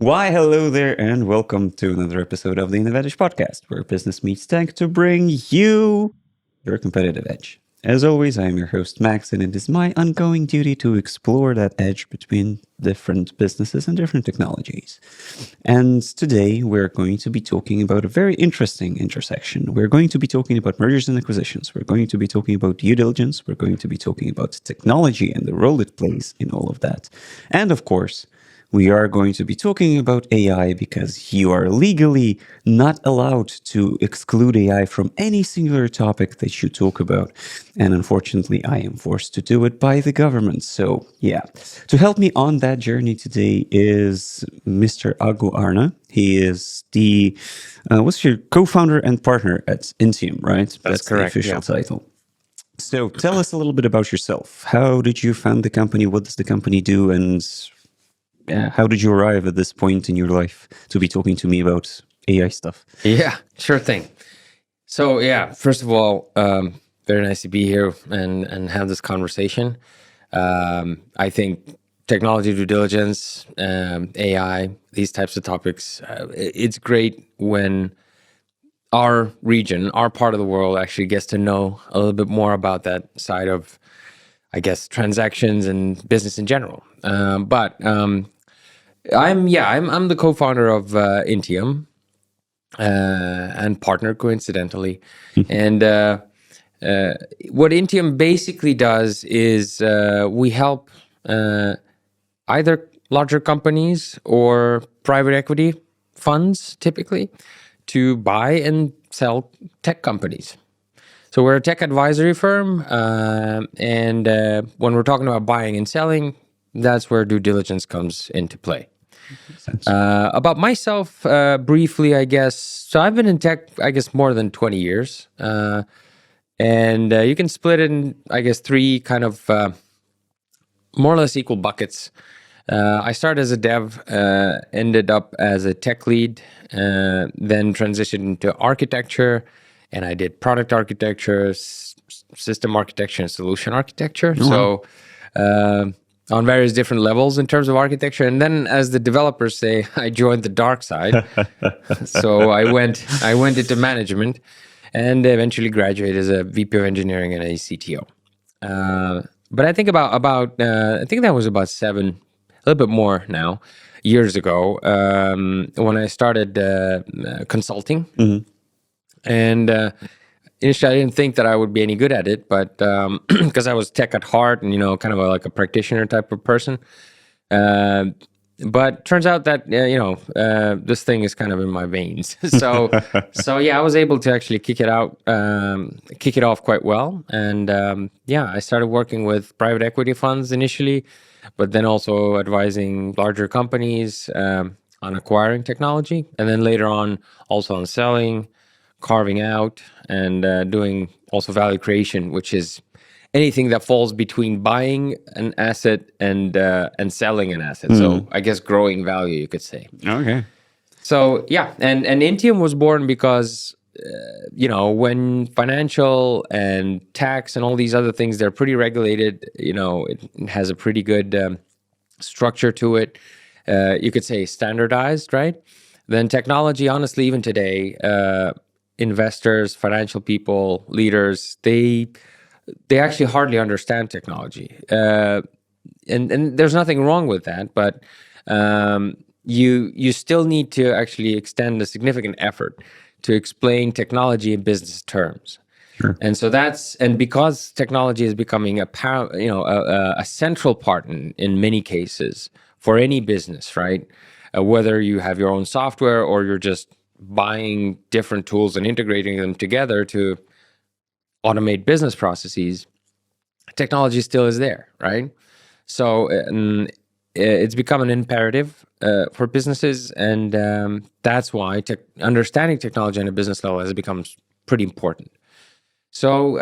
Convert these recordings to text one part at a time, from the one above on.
Why, hello there, and welcome to another episode of the Innovantage Podcast, where business meets tech to bring you your competitive edge. As always, I am your host, Max, and it is my ongoing duty to explore that edge between different businesses and different technologies. And today, we're going to be talking about a very interesting intersection. We're going to be talking about mergers and acquisitions. We're going to be talking about due diligence. We're going to be talking about technology and the role it plays in all of that. And of course, we are going to be talking about AI because you are legally not allowed to exclude AI from any singular topic that you talk about. And unfortunately, I am forced to do it by the government. So yeah, to help me on that journey today is Mr. Agu Aarna. He is the, what's your co-founder and partner at Intium, right? That's correct, the official yeah. title. So tell us a little bit about yourself. How did you found the company? What does the company do? And how did you arrive at this point in your life to be talking to me about AI stuff? Yeah, sure thing. So yeah, first of all, very nice to be here and have this conversation. I think technology due diligence, AI, these types of topics, it's great when our region, our part of the world actually gets to know a little bit more about that side of, I guess, transactions and business in general. I'm the co-founder of Intium and partner coincidentally. And what Intium basically does is we help either larger companies or private equity funds typically to buy and sell tech companies. So we're a tech advisory firm, and when we're talking about buying and selling, that's where due diligence comes into play. About myself, briefly, I guess. So I've been in tech, I guess, more than 20 years. And you can split it in, I guess, three kind of more or less equal buckets. I started as a dev, ended up as a tech lead, then transitioned into architecture, and I did product architecture, system architecture, and solution architecture. Oh, wow. So on various different levels in terms of architecture. And then, as the developers say, I joined the dark side. So I went into management and eventually graduated as a VP of engineering and a CTO. But I think I think that was about a little bit more now, years ago, when I started consulting. Mm-hmm. And initially, I didn't think that I would be any good at it, but because I was tech at heart and, kind of like a practitioner type of person. But turns out that, this thing is kind of in my veins. So yeah, I was able to actually kick it off quite well. And I started working with private equity funds initially, but then also advising larger companies on acquiring technology. And then later on, also on selling, carving out, and doing also value creation, which is anything that falls between buying an asset and selling an asset. So I guess growing value, you could say. Okay. So yeah, and Intium was born because when financial and tax and all these other things, they're pretty regulated. It has a pretty good structure to it. You could say standardized, right? Then technology, honestly, even today, investors, financial people, leaders, they actually hardly understand technology, and there's nothing wrong with that. But you still need to actually extend a significant effort to explain technology in business terms. Sure. And so because technology is becoming a central part in many cases for any business, right? Whether you have your own software or you're just buying different tools and integrating them together to automate business processes, technology still is there, right? So it's become an imperative for businesses, and that's why understanding technology on a business level has become pretty important. So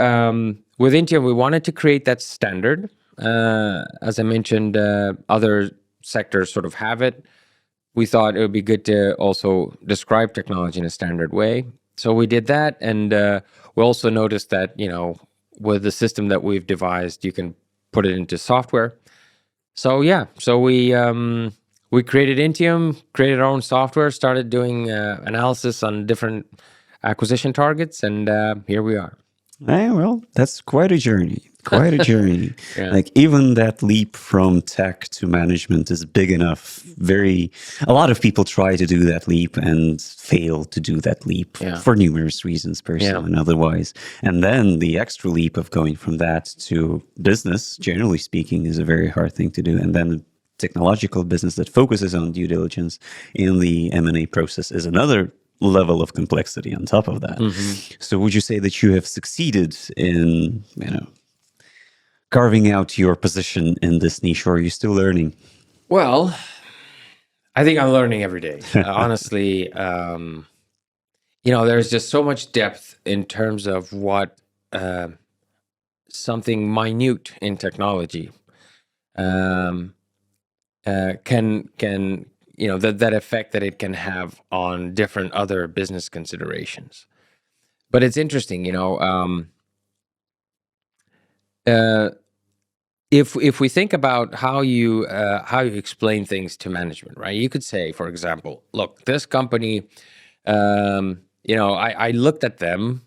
with Intium, we wanted to create that standard. As I mentioned, other sectors sort of have it. We thought it would be good to also describe technology in a standard way. So we did that, and we also noticed that, with the system that we've devised, you can put it into software. So yeah, so we we created Intium, created our own software, started doing analysis on different acquisition targets, and here we are. Well, that's quite a journey. Quite a journey. Yeah. Like even that leap from tech to management is big enough. A lot of people try to do that leap and fail to do that leap for numerous reasons, personal and otherwise. And then the extra leap of going from that to business, generally speaking, is a very hard thing to do. And then technological business that focuses on due diligence in the M&A process is another level of complexity on top of that. So would you say that you have succeeded in, carving out your position in this niche, or are you still learning? Well, I think I'm learning every day. Honestly, there's just so much depth in terms of what something minute in technology can that effect that it can have on different other business considerations. But it's interesting, if we think about how you explain things to management, right? You could say, for example, look, this company, I looked at them,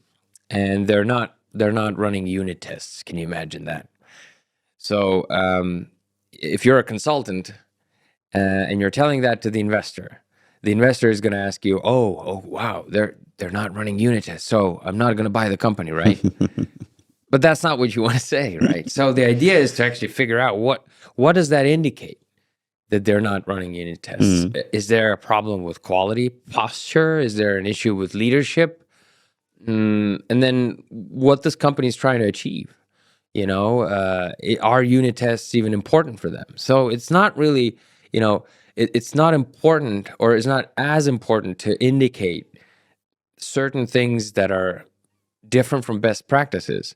and they're not running unit tests. Can you imagine that? So if you're a consultant and you're telling that to the investor is going to ask you, oh wow, they're not running unit tests, so I'm not going to buy the company, right? But that's not what you want to say, right? So the idea is to actually figure out what does that indicate that they're not running unit tests. Is there a problem with quality, posture? Is there an issue with leadership? And then what this company is trying to achieve? Are unit tests even important for them? So it's not really, it's not important, or it's not as important to indicate certain things that are different from best practices,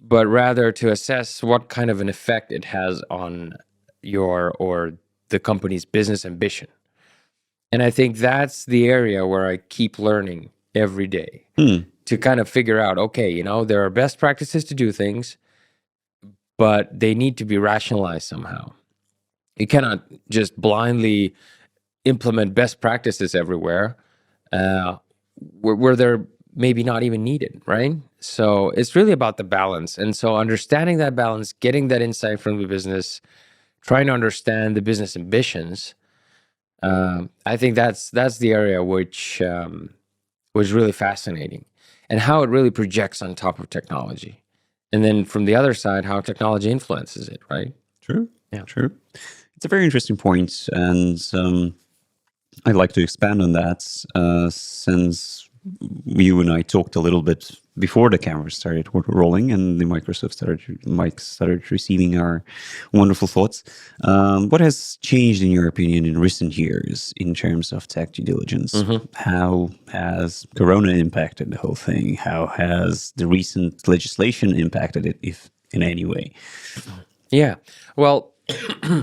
but rather to assess what kind of an effect it has on your or the company's business ambition. And I think that's the area where I keep learning every day to kind of figure out, okay, there are best practices to do things, but they need to be rationalized somehow. You cannot just blindly implement best practices everywhere where they're maybe not even needed, right? So it's really about the balance. And so understanding that balance, getting that insight from the business, trying to understand the business ambitions, I think that's the area which was really fascinating, and how it really projects on top of technology. And then from the other side, how technology influences it, right? True. Yeah. True. It's a very interesting point, and I'd like to expand on that since you and I talked a little bit before the cameras started rolling and the mics started receiving our wonderful thoughts. What has changed, in your opinion, in recent years in terms of tech due diligence? How has Corona impacted the whole thing? How has the recent legislation impacted it, if in any way? Yeah. Well,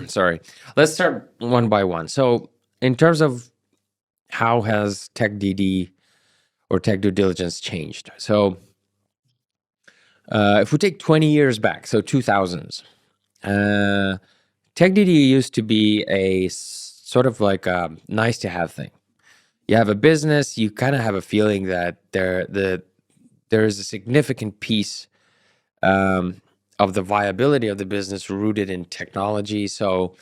sorry. Let's start one by one. So in terms of how has tech DD or tech due diligence changed? So if we take 20 years back, so 2000s, tech DD used to be a sort of like a nice to have thing. You have a business, you kind of have a feeling that there is a significant piece of the viability of the business rooted in technology. So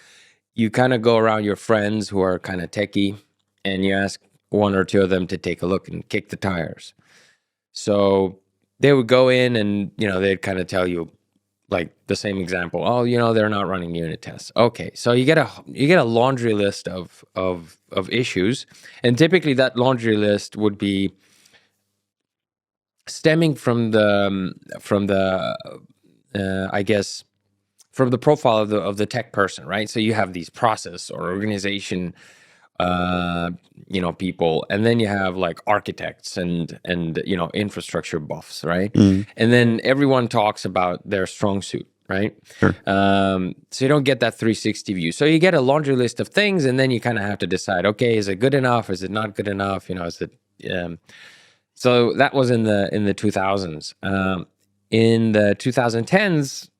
you kind of go around your friends who are kind of techie, and you ask one or two of them to take a look and kick the tires. So they would go in and, they'd kind of tell you, like the same example. Oh, they're not running unit tests. Okay. So you get a laundry list of issues. And typically that laundry list would be stemming from the profile of the tech person, right? So you have these process or organization people, and then you have like architects and infrastructure buffs, right? And then everyone talks about their strong suit, right? Sure. So you don't get that 360 view. So you get a laundry list of things, and then you kind of have to decide, okay, is it good enough? Is it not good enough? Is it so that was in the 2000s. In the 2010s,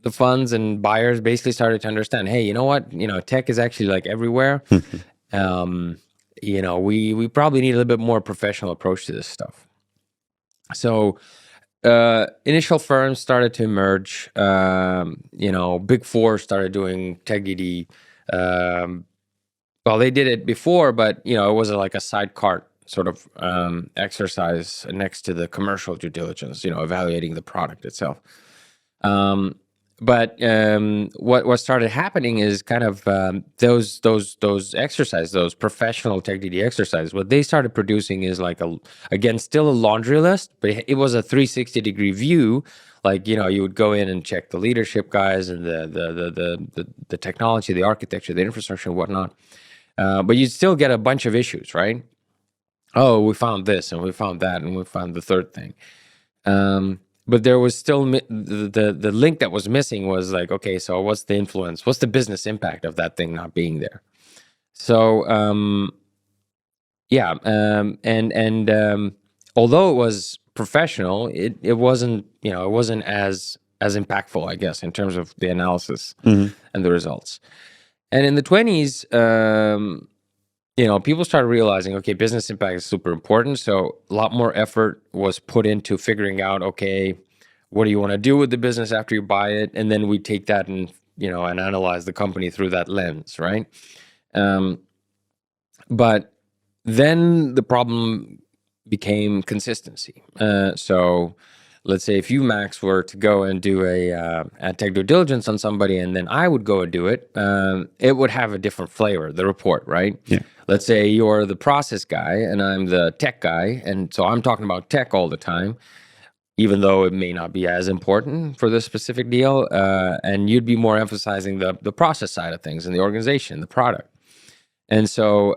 the funds and buyers basically started to understand, hey, you know what, tech is actually like everywhere. We probably need a little bit more professional approach to this stuff. So initial firms started to emerge. Big Four started doing tech DD. Well, they did it before, but it was like a sidecar sort of exercise next to the commercial due diligence. Evaluating the product itself. But what started happening is kind of those exercises, those professional tech DD exercises. What they started producing is like still a laundry list, but it was a 360-degree view. Like you would go in and check the leadership guys and the technology, the architecture, the infrastructure, and whatnot. But you'd still get a bunch of issues, right? Oh, we found this and we found that and we found the third thing. But there was still the link that was missing was like, okay, so what's the influence? What's the business impact of that thing not being there? So, although it was professional, it wasn't, it wasn't as impactful, I guess, in terms of the analysis and the results. And in the 20s, people started realizing, okay, business impact is super important. So a lot more effort was put into figuring out, okay, what do you want to do with the business after you buy it? And then we take that and, and analyze the company through that lens, right? But then the problem became consistency. So let's say if you, Max, were to go and do a tech due diligence on somebody, and then I would go and do it, it would have a different flavor, the report, right? Yeah. Let's say you're the process guy and I'm the tech guy, and so I'm talking about tech all the time, even though it may not be as important for this specific deal, and you'd be more emphasizing the process side of things and the organization, the product. And so,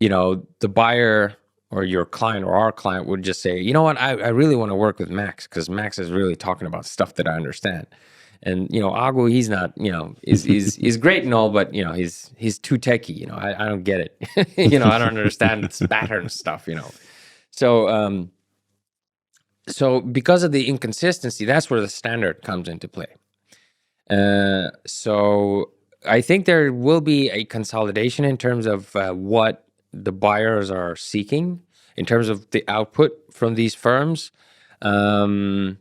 the buyer or your client or our client would just say, you know what, I really want to work with Max because Max is really talking about stuff that I understand. And, Agu, he's not, he's great and all, but, he's too techie, I don't get it. I don't understand this pattern stuff, So because of the inconsistency, that's where the standard comes into play. So I think there will be a consolidation in terms of what the buyers are seeking in terms of the output from these firms. But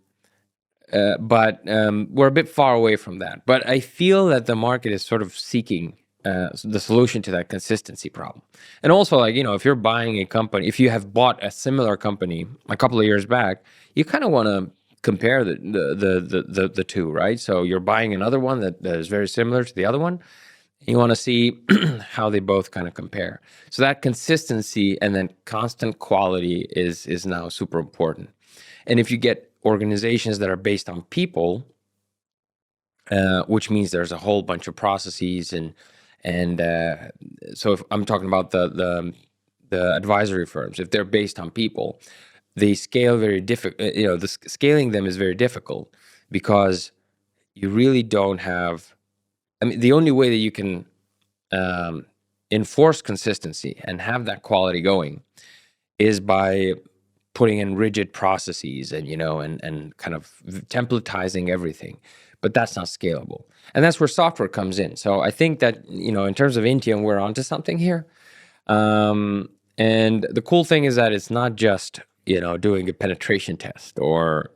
we're a bit far away from that. But I feel that the market is sort of seeking the solution to that consistency problem. And also, like, if you're buying a company, if you have bought a similar company a couple of years back, you kind of want to compare the two, right? So you're buying another one that is very similar to the other one. You want to see how they both kind of compare. So that consistency and then constant quality is now super important. And if you get organizations that are based on people, which means there's a whole bunch of processes and so if I'm talking about the advisory firms, if they're based on people, they scale very difficult. Scaling them is very difficult because you really don't have. I mean, the only way that you can enforce consistency and have that quality going is by putting in rigid processes and and kind of templatizing everything. But that's not scalable. And that's where software comes in. So I think that, in terms of Intium, we're onto something here. And the cool thing is that it's not just, doing a penetration test or,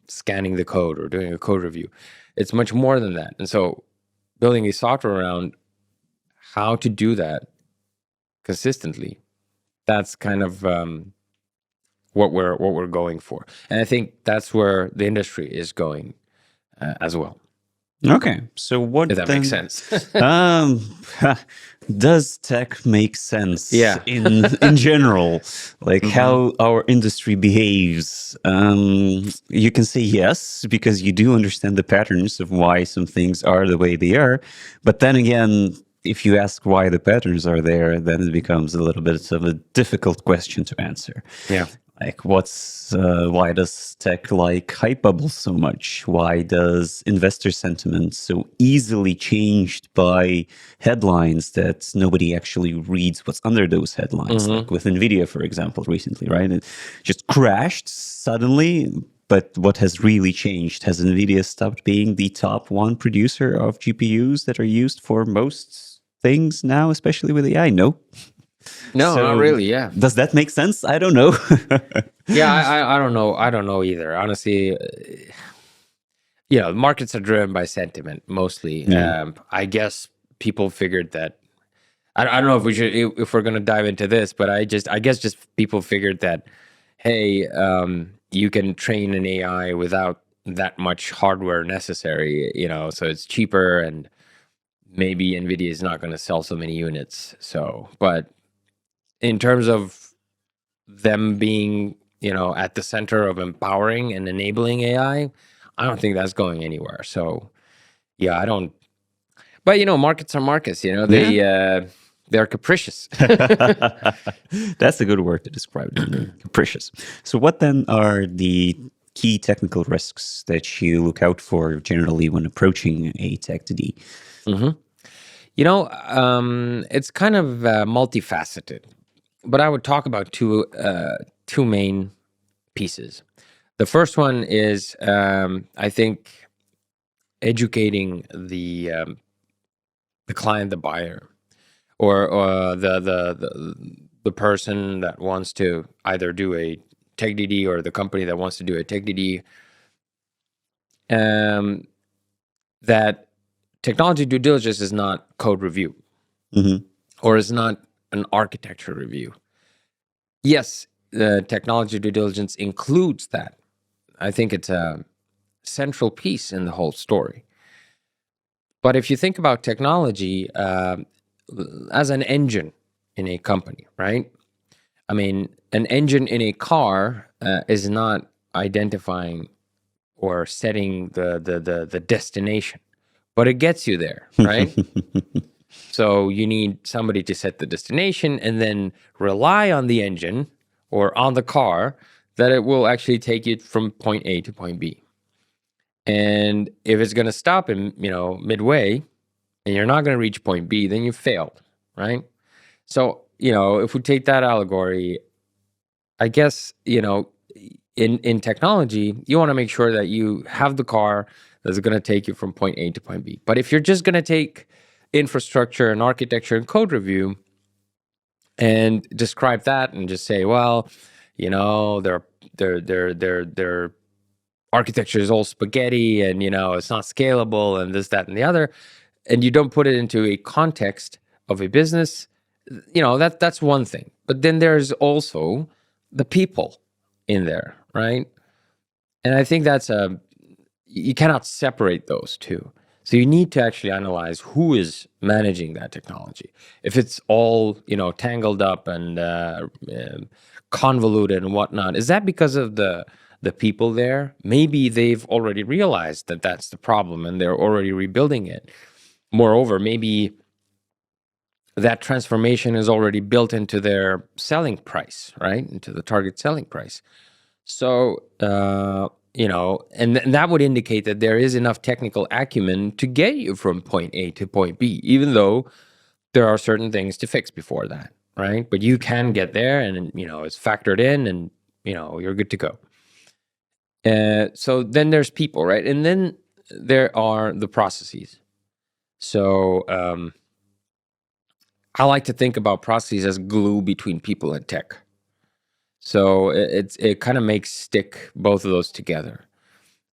scanning the code or doing a code review. It's much more than that. And so building a software around how to do that consistently, that's kind of what we're going for. And I think that's where the industry is going as well. Okay, so what If that makes sense. Does tech make sense? Yeah. in general, like how our industry behaves? You can say yes because you do understand the patterns of why some things are the way they are, but then again, if you ask why the patterns are there, then it becomes a little bit of a difficult question to answer. Yeah. Like, why does tech like hype bubbles so much? Why does investor sentiment so easily changed by headlines that nobody actually reads what's under those headlines? Like with NVIDIA, for example, recently, right? It just crashed suddenly. But what has really changed? Has NVIDIA stopped being the top one producer of GPUs that are used for most things now, especially with AI? No. No, not So really. Yeah. does that make sense? I don't know. Yeah, I don't know. I don't know either. Honestly, markets are driven by sentiment mostly. Yeah. I guess people figured that. I don't know if we should, if we're going to dive into this, but I guess just people figured that, hey, you can train an AI without that much hardware necessary, so it's cheaper, and maybe NVIDIA is not going to sell so many units. So, but in terms of them being, at the center of empowering and enabling I don't think that's going anywhere. So, yeah, I don't. But markets are markets. They're capricious. That's a good word to describe them. Capricious. So, what then are the key technical risks that you look out for generally when approaching a tech DD? Mm-hmm. It's kind of multifaceted, but I would talk about two main pieces. The first one is, I think, educating the client, the buyer, or the person that wants to either do a tech DD, or the company that wants to do a tech DD, that technology due diligence is not code review, Mm-hmm. or is not an architecture review. Yes, the technology due diligence includes that. I think it's a central piece in the whole story. But if you think about technology as an engine in a company, right? I mean, an engine in a car is not identifying or setting the destination, but it gets you there, right? So you need somebody to set the destination, and then rely on the engine or on the car that it will actually take you from point A to point B. And if it's going to stop in, midway, and you're not going to reach point B, then you failed, right? So, if we take that allegory, I guess, in technology, you want to make sure that you have the car that's going to take you from point A to point B. But if you're just going to take infrastructure and architecture and code review and describe that and just say, well, their architecture is all spaghetti, and it's not scalable, and this, that, and the other, and you don't put it into a context of a business, that's one thing. But then there's also the people in there, right? And I think you cannot separate those two. So you need to actually analyze who is managing that technology. If it's all, tangled up and convoluted and whatnot, is that because of the people there? Maybe they've already realized that that's the problem and they're already rebuilding it. Moreover, maybe that transformation is already built into their selling price, right? Into the target selling price. So, and that would indicate that there is enough technical acumen to get you from point A to point B, even though there are certain things to fix before that, right? But you can get there, and, it's factored in, and, you're good to go. So then there's people, right? And then there are the processes. So I like to think about processes as glue between people and tech. So it kind of makes stick both of those together.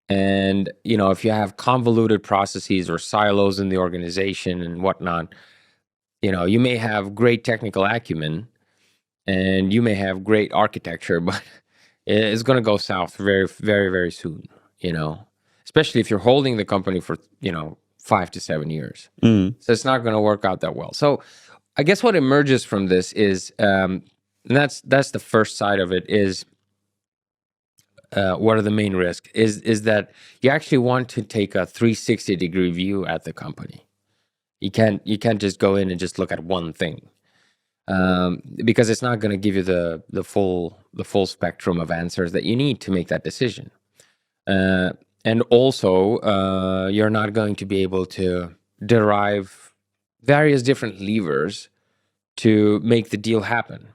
And, if you have convoluted processes or silos in the organization and whatnot, you may have great technical acumen and you may have great architecture, but it's going to go south very, very, very soon, especially if you're holding the company for, 5 to 7 years. Mm. So it's not going to work out that well. So I guess what emerges from this is, and that's the first side of it, is what are the main risks? Is that you actually want to take a 360-degree view at the company. You can't just go in and just look at one thing, because it's not going to give you the full spectrum of answers that you need to make that decision. And also, you're not going to be able to derive various different levers to make the deal happen.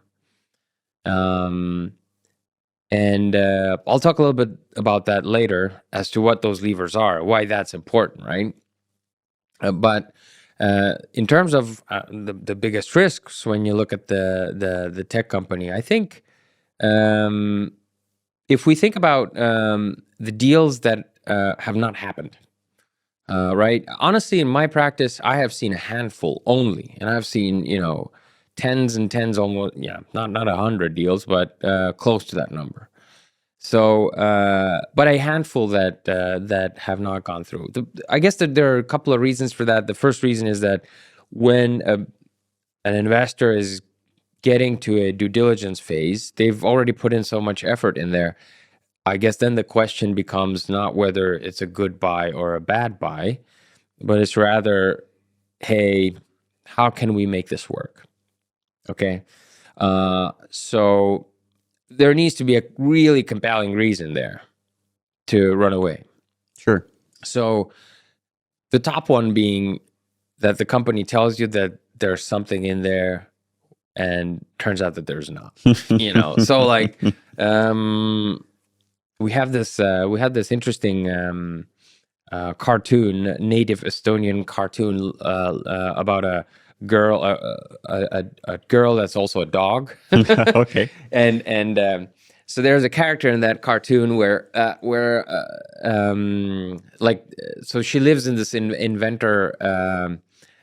And I'll talk a little bit about that later as to what those levers are, why that's important, right? But in terms of the biggest risks when you look at the tech company, I think if we think about the deals that have not happened, right? Honestly, in my practice, I have seen a handful only, and I've seen tens and tens, almost not 100 deals, but close to that number. So, but a handful that have not gone through. I guess that there are a couple of reasons for that. The first reason is that when an investor is getting to a due diligence phase, they've already put in so much effort in there. I guess then the question becomes not whether it's a good buy or a bad buy, but it's rather, hey, how can we make this work? Okay. So there needs to be a really compelling reason there to run away. Sure. So the top one being that the company tells you that there's something in there and turns out that there's not. So like we have this interesting cartoon, native Estonian cartoon about a girl, a girl that's also a dog. Okay. And so there's a character in that cartoon where so she lives in this inventor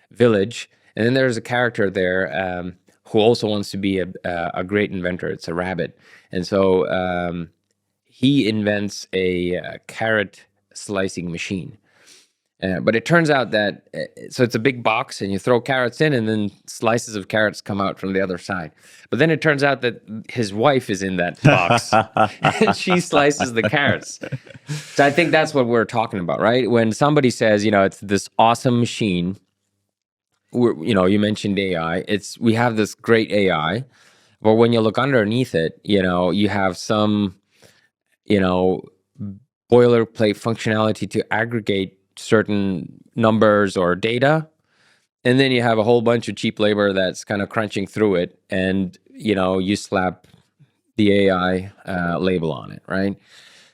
village, and then there's a character there who also wants to be a great inventor. It's a rabbit, and so he invents a carrot slicing machine. But it turns out that, so it's a big box and you throw carrots in and then slices of carrots come out from the other side. But then it turns out that his wife is in that box and she slices the carrots. So I think that's what we're talking about, right? When somebody says, it's this awesome machine, you mentioned AI, we have this great AI, but when you look underneath it, you have some, boilerplate functionality to aggregate certain numbers or data, and then you have a whole bunch of cheap labor that's kind of crunching through it, and you slap the AI label on it, right?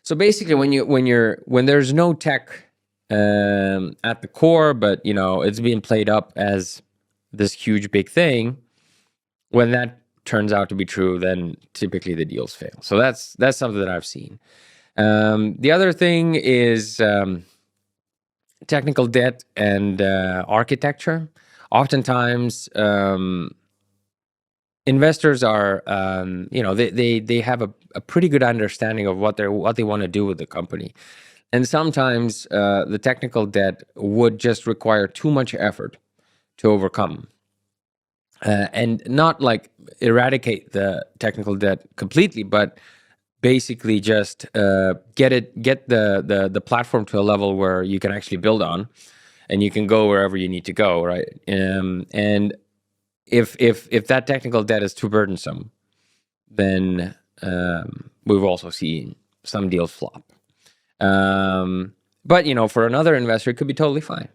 So basically, when there's no tech at the core, but it's being played up as this huge big thing, when that turns out to be true, then typically the deals fail. So that's something that I've seen. The other thing is technical debt and architecture. Oftentimes, investors are, they have a pretty good understanding of what they want to do with the company, and sometimes the technical debt would just require too much effort to overcome, and not like eradicate the technical debt completely, but basically just get the platform to a level where you can actually build on, and you can go wherever you need to go, right? And if that technical debt is too burdensome, then we've also seen some deals flop. But for another investor, it could be totally fine.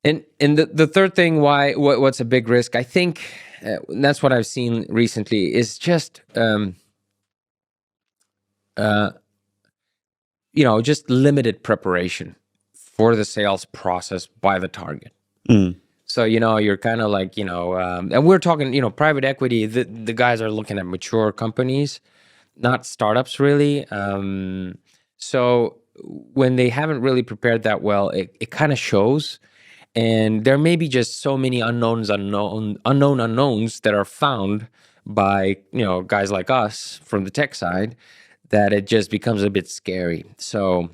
And the third thing, what's a big risk, I think, that's what I've seen recently, is just just limited preparation for the sales process by the target. So you're kind of like and we're talking private equity. The guys are looking at mature companies, not startups really. So when they haven't really prepared that well, it kind of shows. And there may be just so many unknown unknowns that are found by guys like us from the tech side, that it just becomes a bit scary. So,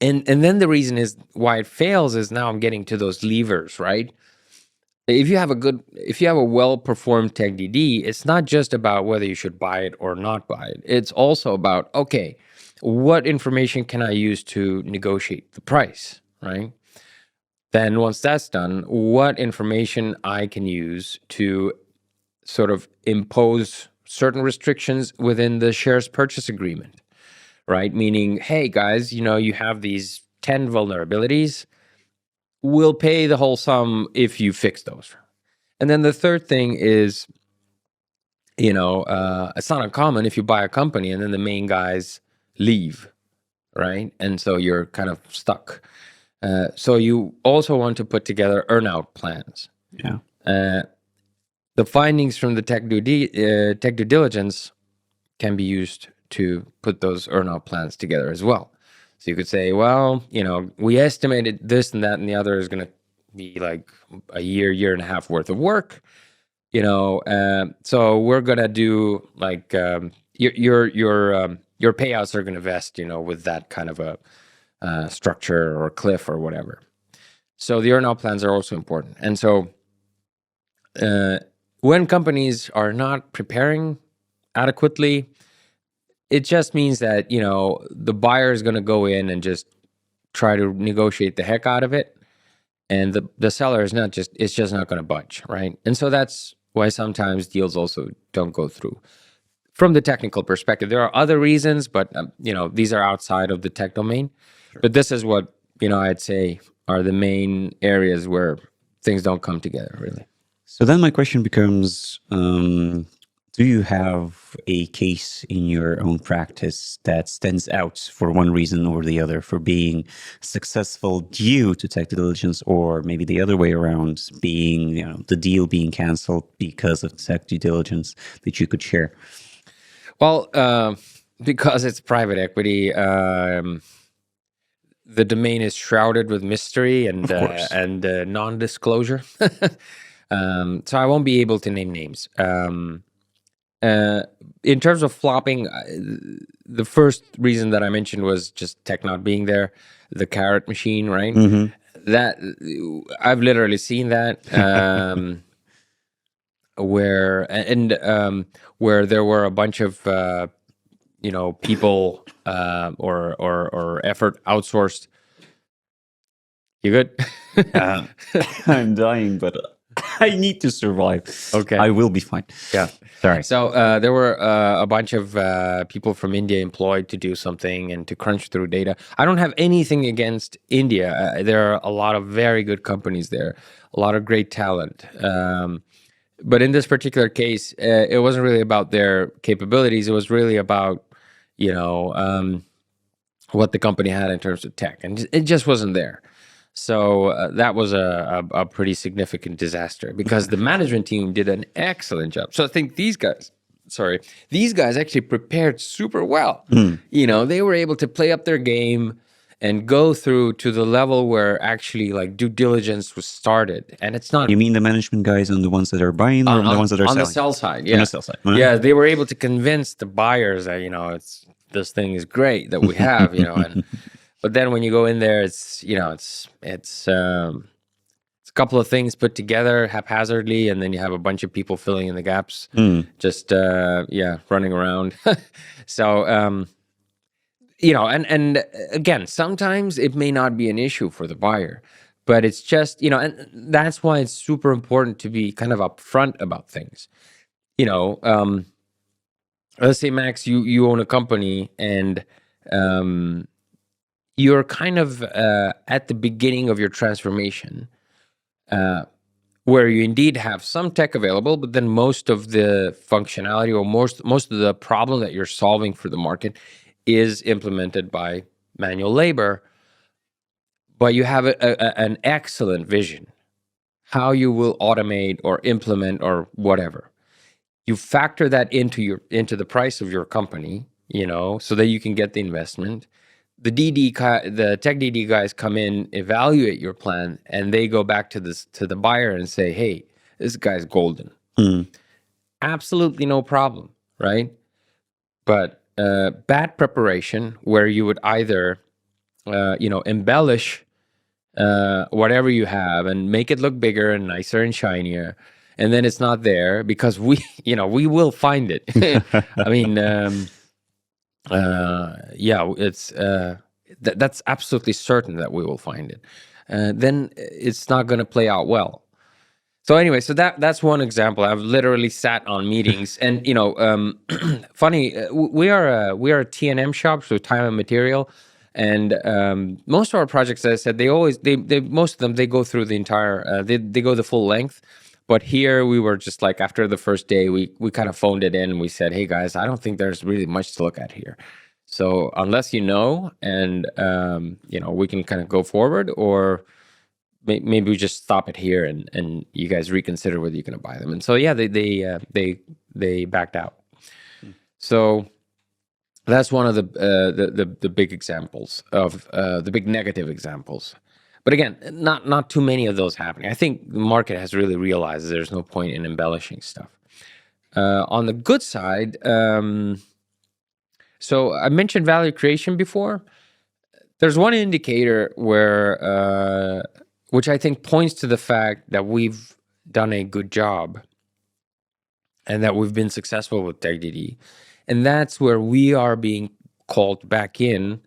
and then the reason is why it fails is, now I'm getting to those levers, right? If you have a well-performed tech DD, it's not just about whether you should buy it or not buy it. It's also about, okay, what information can I use to negotiate the price, right? Then once that's done, what information I can use to sort of impose certain restrictions within the shares purchase agreement, right? Meaning, hey guys, you have these 10 vulnerabilities. We'll pay the whole sum if you fix those. And then the third thing is, it's not uncommon if you buy a company and then the main guys leave, right? And so you're kind of stuck. So you also want to put together earnout plans. Yeah. The findings from the tech due diligence can be used to put those earnout plans together as well. So you could say, well, we estimated this and that and the other is going to be like a year and a half worth of work. So we're going to do like your payouts are going to vest, with that kind of a structure or cliff or whatever. So the earnout plans are also important. And so when companies are not preparing adequately, it just means that, the buyer is going to go in and just try to negotiate the heck out of it. And the seller is it's just not going to budge, right? And so that's why sometimes deals also don't go through. From the technical perspective, there are other reasons, but, these are outside of the tech domain. Sure. But this is what, I'd say are the main areas where things don't come together, really. So then my question becomes, do you have a case in your own practice that stands out for one reason or the other for being successful due to tech diligence, or maybe the other way around, being, the deal being canceled because of tech due diligence that you could share? Well, because it's private equity, the domain is shrouded with mystery and non-disclosure. So I won't be able to name names. In terms of flopping, the first reason that I mentioned was just tech not being there, the carrot machine, right? Mm-hmm. That I've literally seen that, where there were a bunch of people or effort outsourced. You good? I'm dying, but I need to survive. Okay. I will be fine. Yeah. Sorry. So there were a bunch of people from India employed to do something and to crunch through data. I don't have anything against India. There are a lot of very good companies there, a lot of great talent. But in this particular case, it wasn't really about their capabilities. It was really about, what the company had in terms of tech. And it just wasn't there. So that was a pretty significant disaster because the management team did an excellent job. So I think these guys actually prepared super well. They were able to play up their game and go through to the level where actually like due diligence was started. And it's not... You mean the management guys and the ones that are buying, or the ones that are selling? On the sell side, yeah. On the sell side. Yeah, they were able to convince the buyers that, this thing is great that we have, and... But then when you go in there, it's a couple of things put together haphazardly, and then you have a bunch of people filling in the gaps, just running around. So and again, sometimes it may not be an issue for the buyer, but it's just and that's why it's super important to be kind of upfront about things. Let's say, Max, you own a company and you're kind of at the beginning of your transformation, where you indeed have some tech available, but then most of the functionality or most of the problem that you're solving for the market is implemented by manual labor. But you have an excellent vision how you will automate or implement or whatever. You factor that into the price of your company, so that you can get the investment. The tech DD guys come in, evaluate your plan, and they go back to the buyer and say, "Hey, this guy's golden." Absolutely no problem, right? But bad preparation, where you would either, embellish whatever you have and make it look bigger and nicer and shinier, and then it's not there because we will find it. I mean. It's that's absolutely certain that we will find it. Then it's not going to play out well. So anyway, so that's one example. I've literally sat on meetings, and funny. We are a T&M shop, so time and material, and most of our projects, as I said, most of them they go through the entire. They go the full length. But here we were just like, after the first day, we kind of phoned it in and we said, hey guys, I don't think there's really much to look at here. So unless and we can kind of go forward, or maybe we just stop it here and you guys reconsider whether you're going to buy them. And so yeah, they backed out. So that's one of the big examples of the big negative examples. But again, not too many of those happening. I think the market has really realized there's no point in embellishing stuff. On the good side, so I mentioned value creation before. There's one indicator where, which I think points to the fact that we've done a good job and that we've been successful with TechDD. And that's where we are being called back in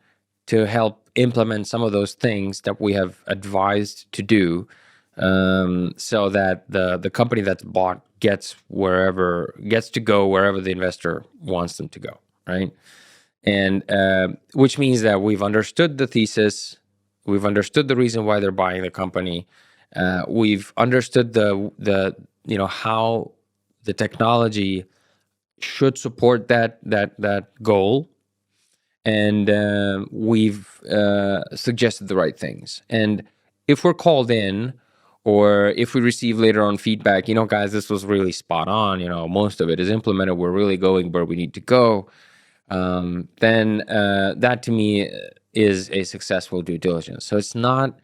to help implement some of those things that we have advised to do, so that the company that's bought gets to go wherever the investor wants them to go, right? And which means that we've understood the thesis, we've understood the reason why they're buying the company, we've understood the how the technology should support that goal, and we've suggested the right things. And if we're called in, or if we receive later on feedback, guys, this was really spot on, most of it is implemented, we're really going where we need to go, then that to me is a successful due diligence. So and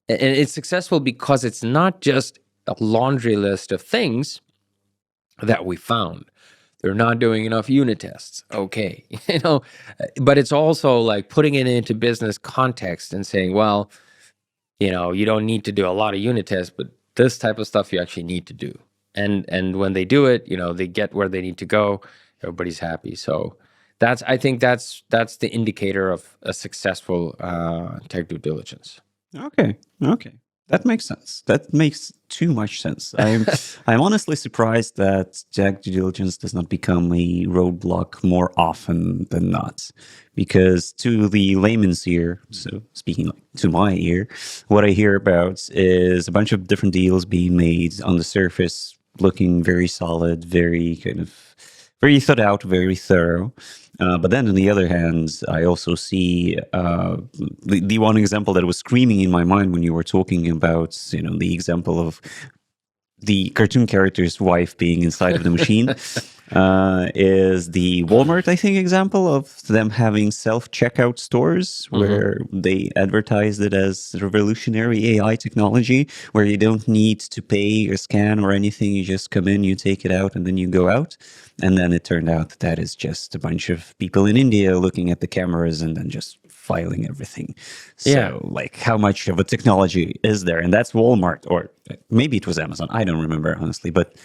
it's successful because it's not just a laundry list of things that we found. They're not doing enough unit tests. Okay. But it's also like putting it into business context and saying, well, you don't need to do a lot of unit tests, but this type of stuff you actually need to do. And when they do it, they get where they need to go. Everybody's happy. So I think that's the indicator of a successful tech due diligence. Okay. That makes sense. That makes too much sense. I'm honestly surprised that tech due diligence does not become a roadblock more often than not. Because to the layman's ear, so speaking to my ear, what I hear about is a bunch of different deals being made on the surface, looking very solid, very very thought out, very thorough. But then on the other hand, I also see the one example that was screaming in my mind when you were talking about, the example of the cartoon character's wife being inside of the machine, is the Walmart, I think, example of them having self-checkout stores where they advertised it as revolutionary AI technology, where you don't need to pay or scan or anything. You just come in, you take it out, and then you go out. And then it turned out that is just a bunch of people in India looking at the cameras and then just filing everything. So, like, how much of a technology is there? And that's Walmart, or maybe it was Amazon. I don't remember, honestly. But,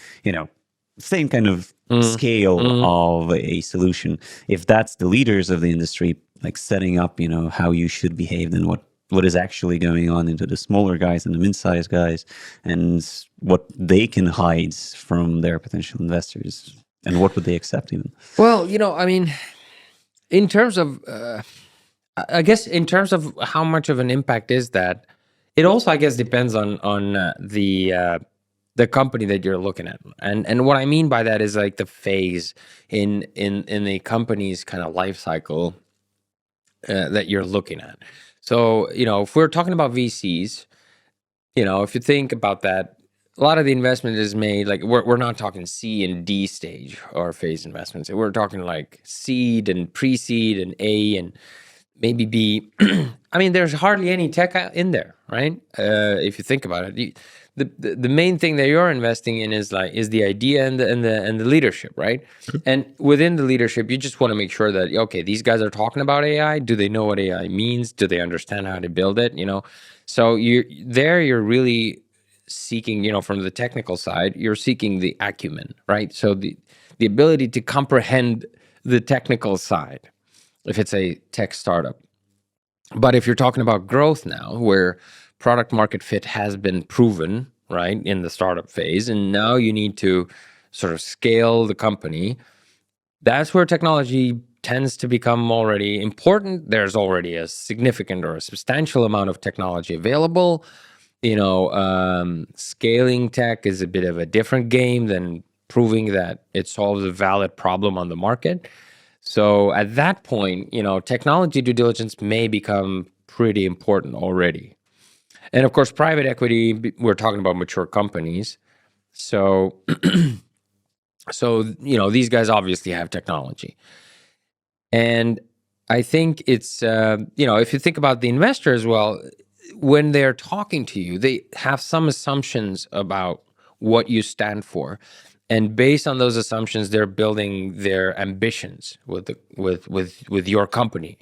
same kind of scale of a solution. If that's the leaders of the industry, like setting up, how you should behave, then what is actually going on into the smaller guys and the mid-sized guys, and what they can hide from their potential investors. And what would they accept even? Well, in terms of, I guess, in terms of how much of an impact is that, it also, I guess, depends on the company that you're looking at. And what I mean by that is like the phase in the company's kind of life cycle that you're looking at. So, if we're talking about VCs, if you think about that, a lot of the investment is made, like, we're not talking C and D stage or phase investments. We're talking like seed and pre-seed and A and maybe B. I mean, there's hardly any tech in there, right? If you think about it, the main thing that you're investing in is the idea and the leadership, right? And within the leadership, you just want to make sure that, okay, these guys are talking about AI. Do they know what AI means? Do they understand how to build it? So you're really seeking, from the technical side, you're seeking the acumen, right? So the ability to comprehend the technical side, if it's a tech startup. But if you're talking about growth now, where product market fit has been proven, right, in the startup phase, and now you need to sort of scale the company, that's where technology tends to become already important. There's already a significant or a substantial amount of technology available. scaling tech is a bit of a different game than proving that it solves a valid problem on the market. So at that point, technology due diligence may become pretty important already. And of course, private equity, we're talking about mature companies. So, these guys obviously have technology. And I think it's, if you think about the investor as well, when they're talking to you, they have some assumptions about what you stand for. And based on those assumptions, they're building their ambitions with your company,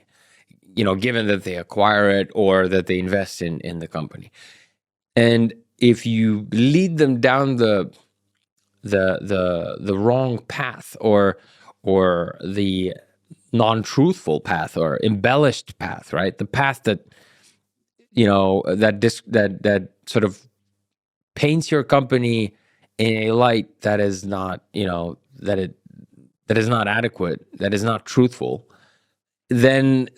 given that they acquire it or that they invest in the company. And if you lead them down the wrong path or the non-truthful path or embellished path, right? The path that that sort of paints your company in a light that is not, that is not adequate, that is not truthful, then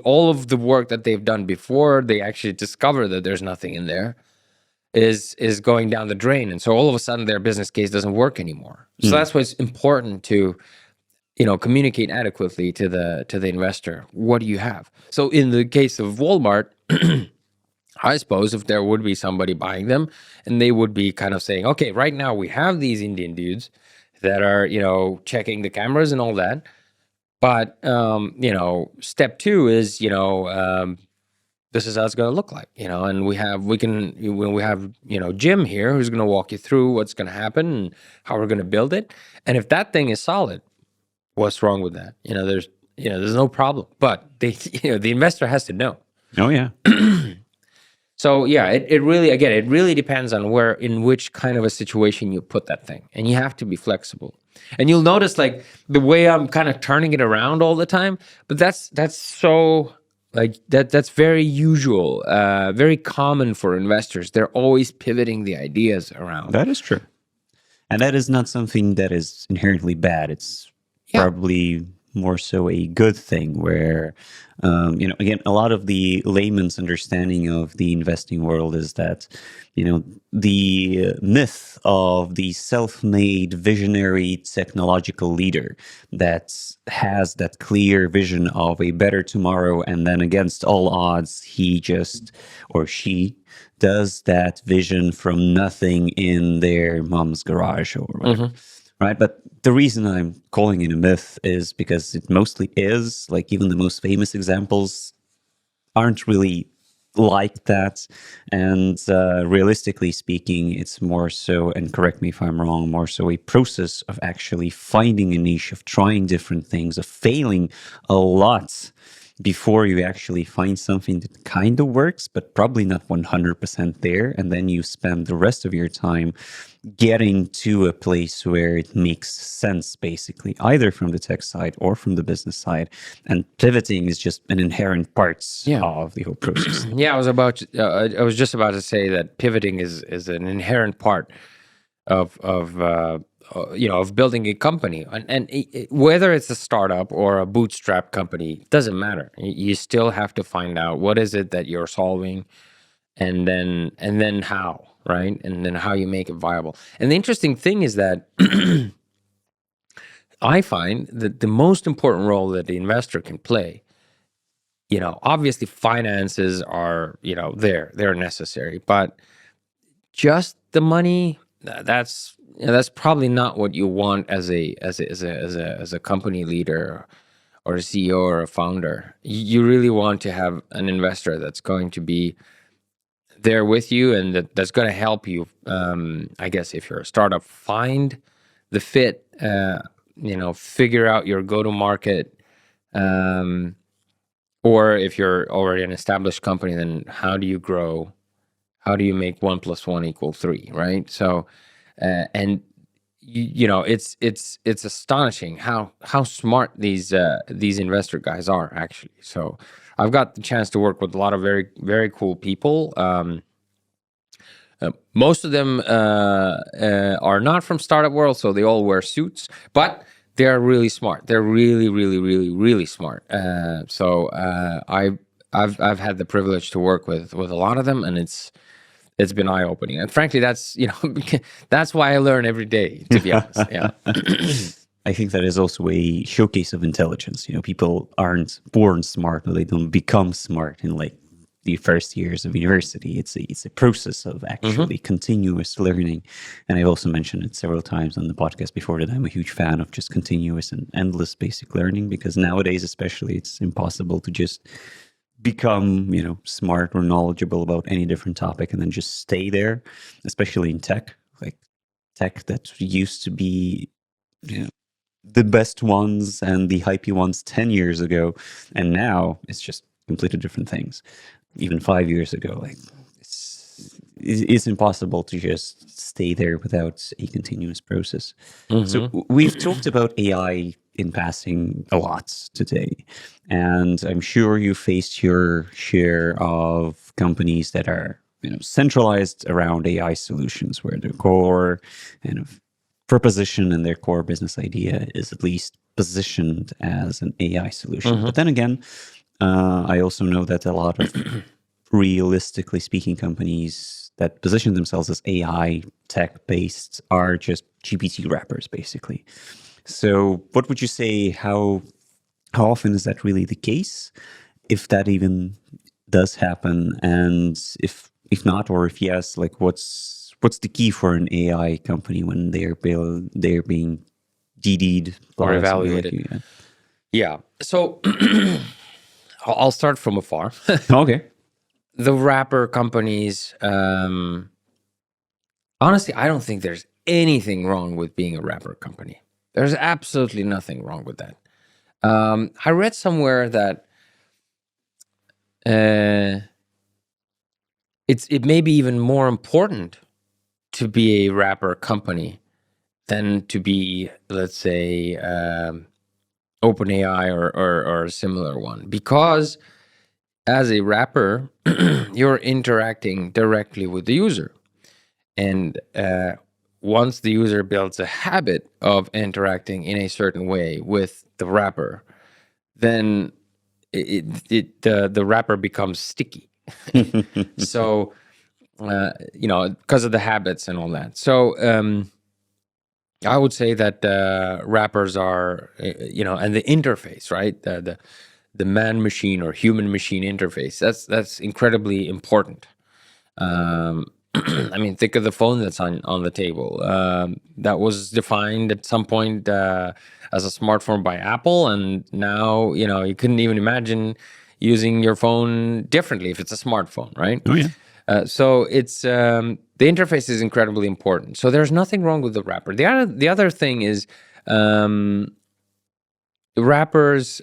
all of the work that they've done before they actually discover that there's nothing in there is going down the drain. And so all of a sudden their business case doesn't work anymore. So that's why it's important to, communicate adequately to the investor. What do you have? So in the case of Walmart, I suppose if there would be somebody buying them and they would be kind of saying, okay, right now we have these Indian dudes that are, checking the cameras and all that. But, step two is, this is how it's going to look like, and we have Jim here who's going to walk you through what's going to happen and how we're going to build it. And if that thing is solid, what's wrong with that? There's no problem, but the investor has to know. Oh yeah. So yeah, it really depends on in which kind of a situation you put that thing, and you have to be flexible. And you'll notice like the way I'm kind of turning it around all the time, but that's so like that's very usual, very common for investors. They're always pivoting the ideas around. That is true. And that is not something that is inherently bad. It's probably more so a good thing where, again, a lot of the layman's understanding of the investing world is that, the myth of the self-made visionary technological leader that has that clear vision of a better tomorrow, and then against all odds, he just, or she, does that vision from nothing in their mom's garage or whatever. Mm-hmm. Right. But the reason I'm calling it a myth is because it mostly is. Like, even the most famous examples aren't really like that. And realistically speaking, it's more so, and correct me if I'm wrong, more so a process of actually finding a niche, of trying different things, of failing a lot before you actually find something that kind of works, but probably not 100% there. And then you spend the rest of your time getting to a place where it makes sense, basically, either from the tech side or from the business side. And pivoting is just an inherent part of the whole process. Yeah, I was just about to say that pivoting is an inherent part of building a company, and whether it's a startup or a bootstrap company, it doesn't matter. You still have to find out what is it that you're solving, and then how, right? And then how you make it viable. And the interesting thing is that I find that the most important role that the investor can play, obviously finances are, they're necessary, but just the money, that's probably not what you want as a company leader or a CEO or a founder. You really want to have an investor that's going to be there with you and that's going to help you. I guess if you're a startup, find the fit. Figure out your go-to-market. Or if you're already an established company, then how do you grow? How do you make 1 + 1 = 3, right? So, and it's astonishing how smart these investor guys are, actually. So I've got the chance to work with a lot of very, very cool people. Most of them are not from startup world, so they all wear suits, but they're really smart. They're really, really, really, really smart. So I've had the privilege to work with a lot of them, and it's it's been eye-opening. And frankly, that's that's why I learn every day, to be honest. Yeah. I think that is also a showcase of intelligence. People aren't born smart, or they don't become smart in like the first years of university. It's a process of actually continuous learning. And I've also mentioned it several times on the podcast before that I'm a huge fan of just continuous and endless basic learning, because nowadays especially it's impossible to just become smart or knowledgeable about any different topic and then just stay there, especially in tech. Like tech that used to be the best ones and the hypey ones 10 years ago, and now it's just completely different things. Even 5 years ago, like it's impossible to just stay there without a continuous process. So we've talked about AI in passing a lot today, and I'm sure you faced your share of companies that are centralized around AI solutions, where their core kind of proposition and their core business idea is at least positioned as an AI solution. But then again, I also know that a lot of realistically speaking companies that position themselves as AI tech based are just GPT wrappers, basically. So what would you say, how often is that really the case, if that even does happen? And if not, or if yes, like what's the key for an AI company when they're being DD'd Or evaluated? Yeah. So I'll start from afar. Okay. The wrapper companies, honestly, I don't think there's anything wrong with being a wrapper company. There's absolutely nothing wrong with that. I read somewhere that it may be even more important to be a wrapper company than to be, let's say, OpenAI or a similar one, because as a wrapper, you're interacting directly with the user. And once the user builds a habit of interacting in a certain way with the wrapper, then the wrapper becomes sticky. So, because of the habits and all that. So, I would say that wrappers are, and the interface, right? The man-machine or human-machine interface. That's incredibly important. I mean, think of the phone that's on the table. That was defined at some point as a smartphone by Apple, and now you couldn't even imagine using your phone differently if it's a smartphone, right? Oh yeah. So it's the interface is incredibly important. So there's nothing wrong with the wrapper. The other thing is wrappers,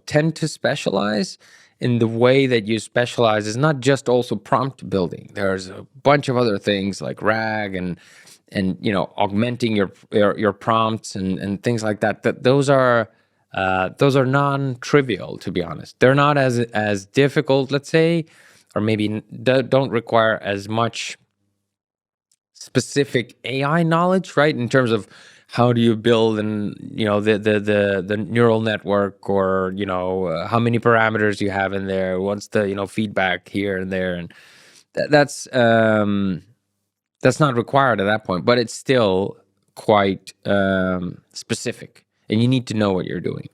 tend to specialize in the way that you specialize is not just also prompt building. There's a bunch of other things like RAG and augmenting your prompts and things like that. Those are non-trivial, to be honest. They're not as difficult, let's say, or maybe don't require as much specific AI knowledge, right? In terms of how do you build the neural network, or how many parameters you have in there, what's the feedback here and there, and that's not required at that point, but it's still quite specific, and you need to know what you're doing.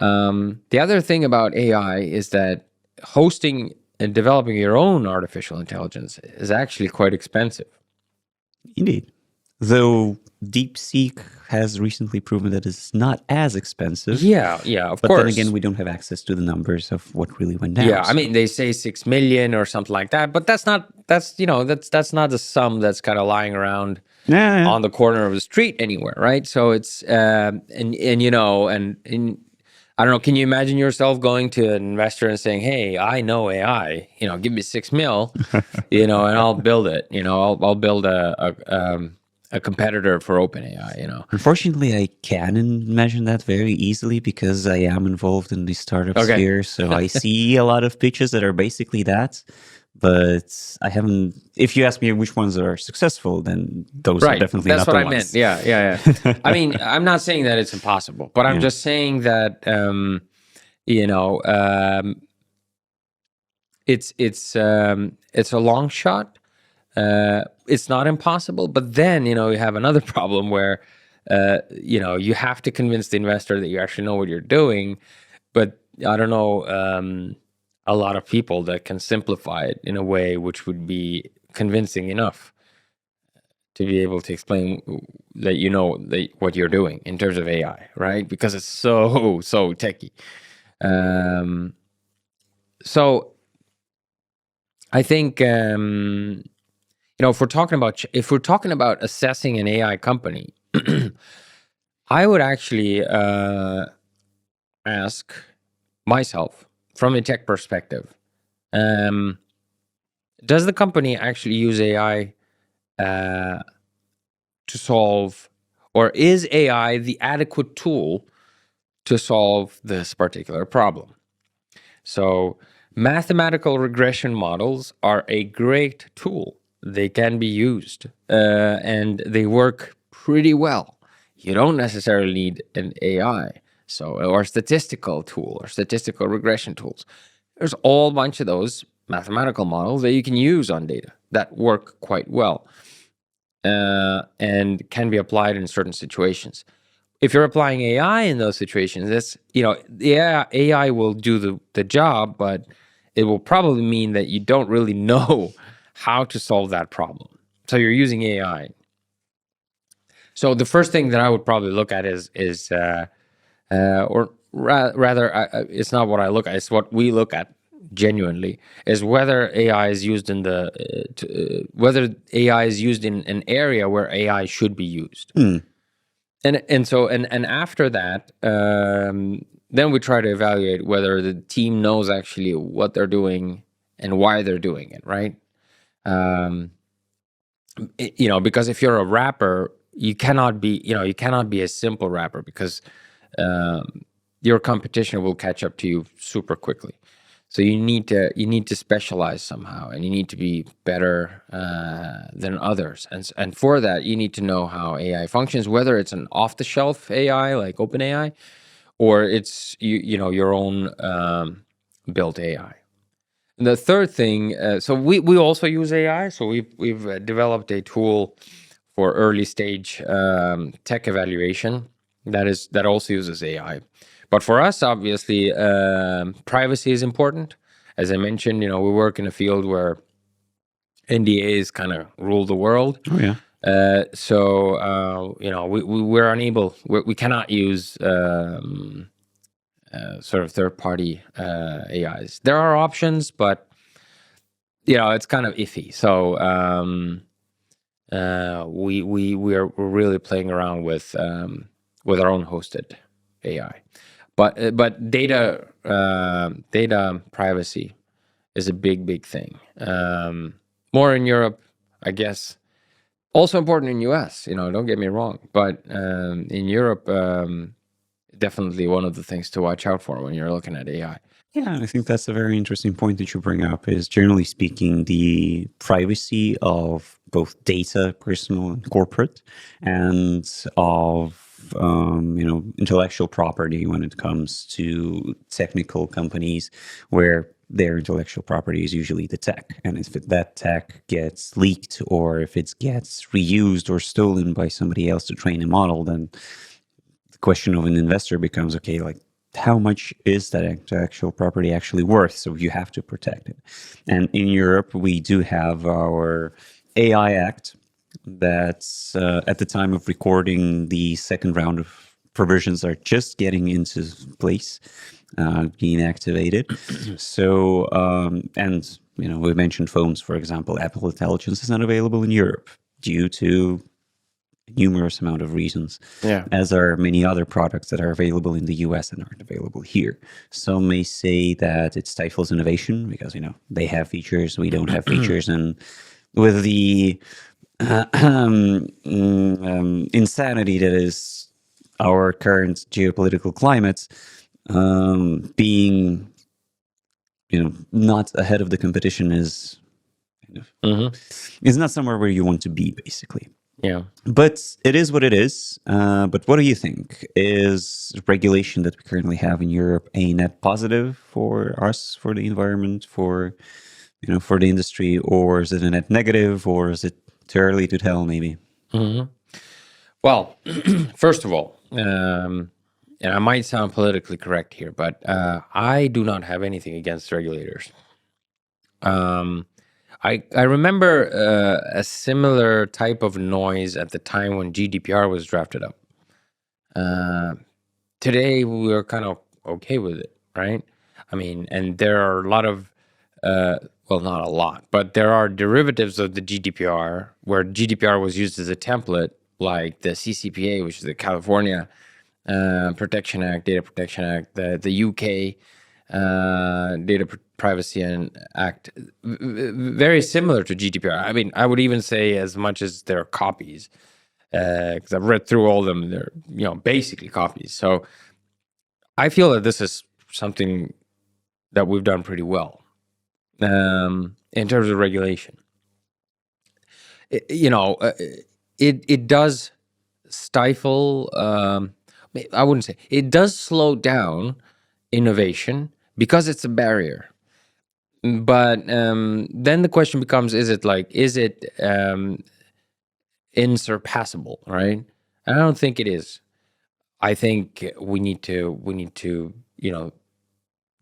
The other thing about AI is that hosting and developing your own artificial intelligence is actually quite expensive. Indeed. Though DeepSeek has recently proven that it's not as expensive. Yeah, of but course. But then again, we don't have access to the numbers of what really went down. Yeah, I mean, they say 6 million or something like that, but that's not the sum that's kind of lying around on the corner of the street anywhere, right? So it's and I don't know, can you imagine yourself going to an investor and saying, "Hey, I know AI, give me 6 mil, and I'll build it, I'll build a competitor for OpenAI, Unfortunately, I can imagine that very easily because I am involved in the startup sphere. So I see a lot of pitches that are basically that. But I haven't, if you ask me which ones are successful, then those are definitely not the ones. That's what I meant. Yeah. I mean, I'm not saying that it's impossible, but I'm just saying that, it's a long shot. It's not impossible, but then you have another problem where you have to convince the investor that you actually know what you're doing. But I don't know a lot of people that can simplify it in a way which would be convincing enough to be able to explain that what you're doing in terms of AI, right? Because it's so techy. So I think if we're talking about assessing an AI company, I would actually ask myself from a tech perspective, does the company actually use AI to solve, or is AI the adequate tool to solve this particular problem? So mathematical regression models are a great tool. They can be used and they work pretty well. You don't necessarily need an AI, or a statistical tool or statistical regression tools. There's a whole bunch of those mathematical models that you can use on data that work quite well and can be applied in certain situations. If you're applying AI in those situations, AI will do the job, but it will probably mean that you don't really know how to solve that problem. So you're using AI. So the first thing that I would probably look at is it's not what I look at, it's what we look at genuinely, is whether AI is used in whether AI is used in an area where AI should be used. And after that, then we try to evaluate whether the team knows actually what they're doing and why they're doing it, right? Because if you're a rapper, you cannot be a simple rapper, because your competition will catch up to you super quickly. So you need to specialize somehow, and you need to be better than others. And for that, you need to know how AI functions, whether it's an off-the-shelf AI like OpenAI, or it's your own built AI. And the third thing, so we also use AI. So we've developed a tool for early stage tech evaluation that also uses AI. But for us, obviously, privacy is important. As I mentioned, we work in a field where NDAs kind of rule the world. Oh yeah. We're unable. We cannot use sort of third-party AIs. There are options, but it's kind of iffy. So we're really playing around with our own hosted AI. But data privacy is a big thing. More in Europe, I guess. Also important in US. Don't get me wrong. But in Europe, definitely one of the things to watch out for when you're looking at AI. Yeah, I think that's a very interesting point that you bring up, is generally speaking, the privacy of both data, personal and corporate, and of intellectual property when it comes to technical companies where their intellectual property is usually the tech. And if that tech gets leaked, or if it gets reused or stolen by somebody else to train a model, then the question of an investor becomes, okay, like, how much is that intellectual property actually worth? So you have to protect it. And in Europe, we do have our AI Act that's at the time of recording, the second round of provisions are just getting into place, being activated. So, and, we mentioned phones, for example. Apple Intelligence is not available in Europe due to numerous amount of reasons, as are many other products that are available in the US and aren't available here. Some may say that it stifles innovation because, they have features, we don't have features. And with the insanity that is our current geopolitical climate, being, not ahead of the competition is is not somewhere where you want to be, basically. Yeah. But it is what it is. But what do you think? Is regulation that we currently have in Europe a net positive for us, for the environment, for the industry, or is it a net negative, or is it too early to tell? Maybe. Hmm. Well, first of all, and I might sound politically correct here, but I do not have anything against regulators. Um, I remember a similar type of noise at the time when GDPR was drafted up. Uh, Today we're kind of okay with it, right? I mean, and there are a lot of, well, not a lot, but there are derivatives of the GDPR where GDPR was used as a template, like the CCPA, which is the California Protection Act, Data Protection Act, the UK Privacy and Act, very similar to GDPR. I mean, I would even say as much as they're copies, because I've read through all of them. They're basically copies. So I feel that this is something that we've done pretty well in terms of regulation. It does stifle. I wouldn't say it does slow down innovation because it's a barrier. But then the question becomes: is it insurpassable? Right? I don't think it is. I think we need to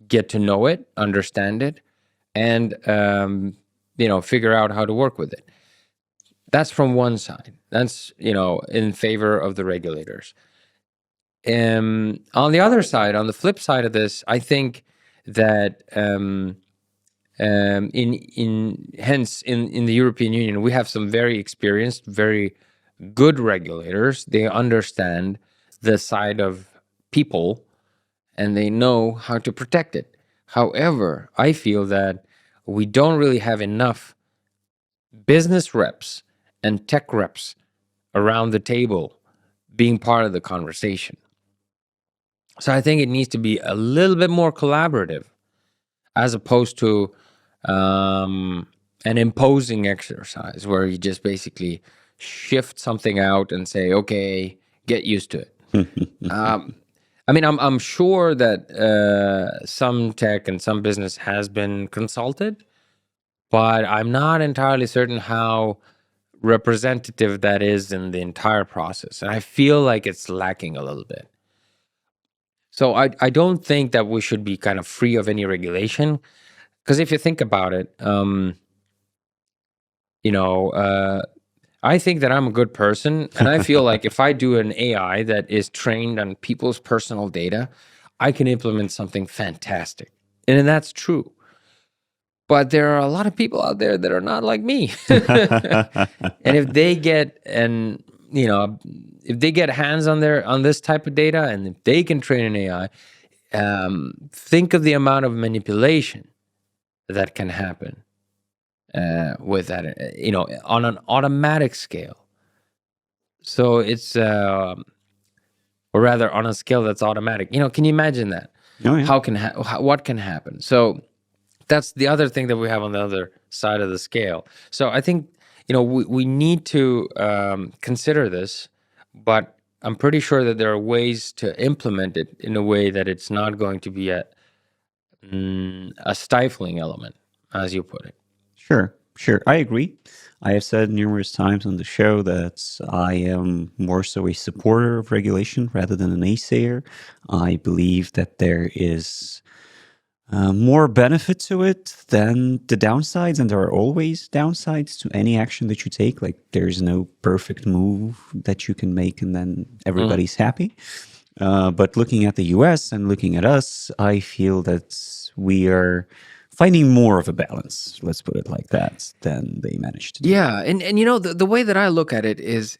get to know it, understand it, and figure out how to work with it. That's from one side. That's in favor of the regulators. On the other side, on the flip side of this, I think that in the European Union, we have some very experienced, very good regulators. They understand the side of people and they know how to protect it. However, I feel that we don't really have enough business reps and tech reps around the table being part of the conversation. So I think it needs to be a little bit more collaborative as opposed to an imposing exercise where you just basically shift something out and say, okay, get used to it. I mean, I'm sure that some tech and some business has been consulted, but I'm not entirely certain how representative that is in the entire process. And I feel like it's lacking a little bit. So I don't think that we should be kind of free of any regulation. Because if you think about it, I think that I'm a good person. And I feel like if I do an AI that is trained on people's personal data, I can implement something fantastic. And that's true. But there are a lot of people out there that are not like me. And if they get if they get hands on this type of data, and if they can train an AI, think of the amount of manipulation that can happen with that, on an automatic scale. So it's, or rather, on a scale that's automatic. Can you imagine that? Oh, yeah. What can happen? So that's the other thing that we have on the other side of the scale. So I think we need to consider this, but I'm pretty sure that there are ways to implement it in a way that it's not going to be a stifling element, as you put it. Sure. I agree. I have said numerous times on the show that I am more so a supporter of regulation rather than a naysayer. I believe that there is more benefit to it than the downsides, and there are always downsides to any action that you take. Like, there's no perfect move that you can make and then everybody's happy. But looking at the US and looking at us, I feel that we are finding more of a balance, let's put it like that, than they managed to do. Yeah, and the way that I look at it is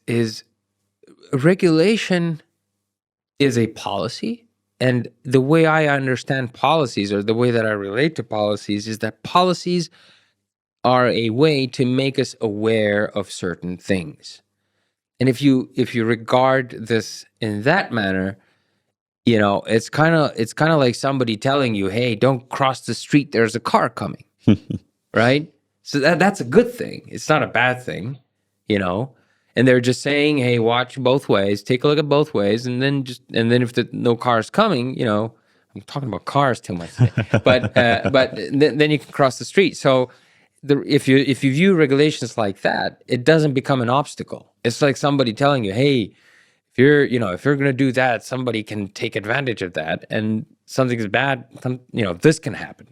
regulation is a policy. And the way I understand policies, or the way that I relate to policies, is that policies are a way to make us aware of certain things. And if you regard this in that manner, it's kind of like somebody telling you, "Hey, don't cross the street. There's a car coming." Right? So that's a good thing. It's not a bad thing, and they're just saying, "Hey, watch both ways. Take a look at both ways, and then if no car is coming, I'm talking about cars too much today, but then you can cross the street." So if you view regulations like that, it doesn't become an obstacle. It's like somebody telling you, "Hey, if you're going to do that, somebody can take advantage of that, and something's bad. This can happen."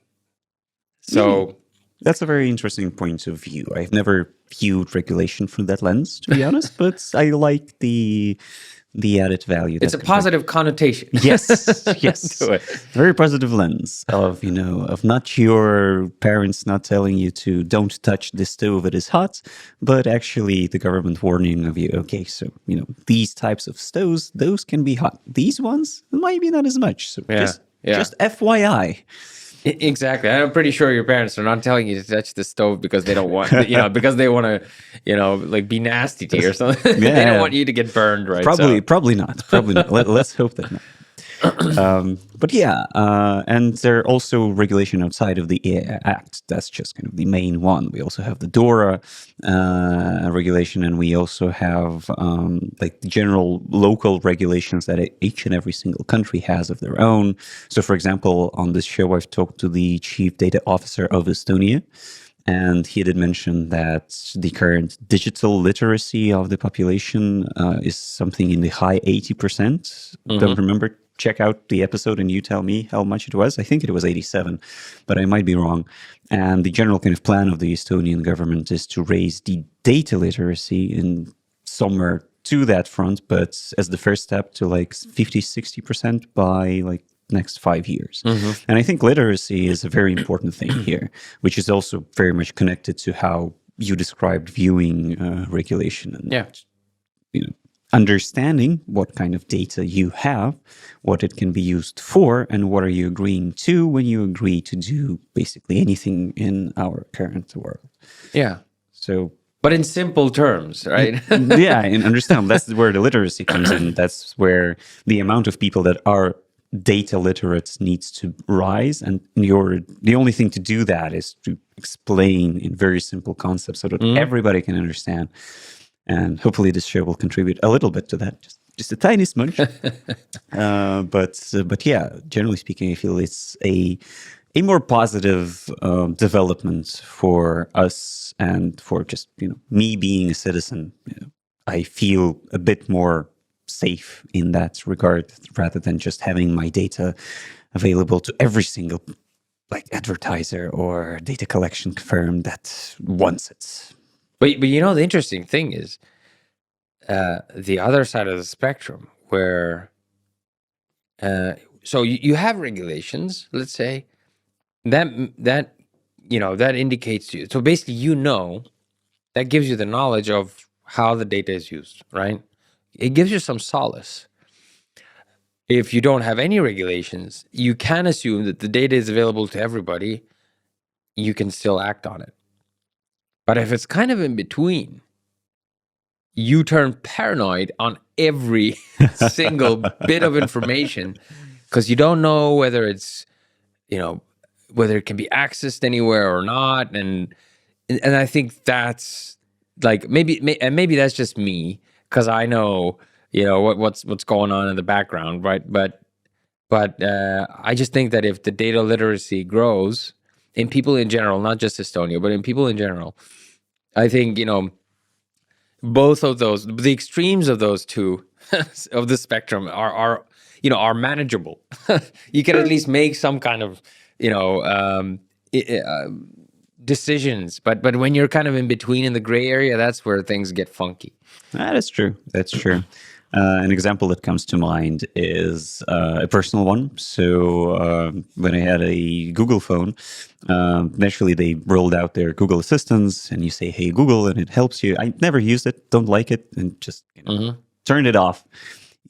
So that's a very interesting point of view. I've never viewed regulation from that lens, to be honest, but I like the added value. It's a positive connotation. Yes, yes. Very positive lens of, of not your parents not telling you to don't touch the stove, it is hot, but actually the government warning of you, okay, so, these types of stoves, those can be hot. These ones, maybe not as much. So just FYI. Exactly. I'm pretty sure your parents are not telling you to touch the stove because they don't want, because they want to, like be nasty to you or something. They don't want you to get burned, right? Probably not. Probably not. Let's hope that not. But yeah, and there are also regulation outside of the AI Act. That's just kind of the main one. We also have the DORA regulation, and we also have like general local regulations that each and every single country has of their own. So, for example, on this show, I've talked to the chief data officer of Estonia. And he did mention that the current digital literacy of the population is something in the high 80%. Don't remember. Check out the episode and you tell me how much it was. I think it was 87, but I might be wrong. And the general kind of plan of the Estonian government is to raise the data literacy in somewhere to that front, but as the first step to like 50, 60% by like next 5 years. And I think literacy is a very important thing here, which is also very much connected to how you described viewing regulation and understanding what kind of data you have, what it can be used for, and what are you agreeing to when you agree to do basically anything in our current world. Yeah. So, but in simple terms, right? Yeah, and understand that's where the literacy comes in. That's where the amount of people that are data literate needs to rise, and the only thing to do that is to explain in very simple concepts so that everybody can understand. And hopefully this show will contribute a little bit to that, just a tiny smudge. But yeah, generally speaking, I feel it's a more positive development for us and for just me being a citizen. I feel a bit more safe in that regard, rather than just having my data available to every single like advertiser or data collection firm that wants it. But the interesting thing is the other side of the spectrum, where so you have regulations, let's say, that indicates to you. So basically, that gives you the knowledge of how the data is used, right? It gives you some solace. If you don't have any regulations, you can assume that the data is available to everybody. You can still act on it. But if it's kind of in between, you turn paranoid on every single bit of information because you don't know whether it's, whether it can be accessed anywhere or not. And I think that's like, maybe that's just me because I know, what's going on in the background, right? But I just think that if the data literacy grows in people in general, not just Estonia, but in people in general, I think, both of those, the extremes of those two of the spectrum are manageable. You can at least make some kind of, decisions. But when you're kind of in between in the gray area, that's where things get funky. That is true. That's true. An example that comes to mind is a personal one. So when I had a Google phone, naturally they rolled out their Google Assistants, and you say, "Hey Google," and it helps you. I never used it, don't like it, and just turned it off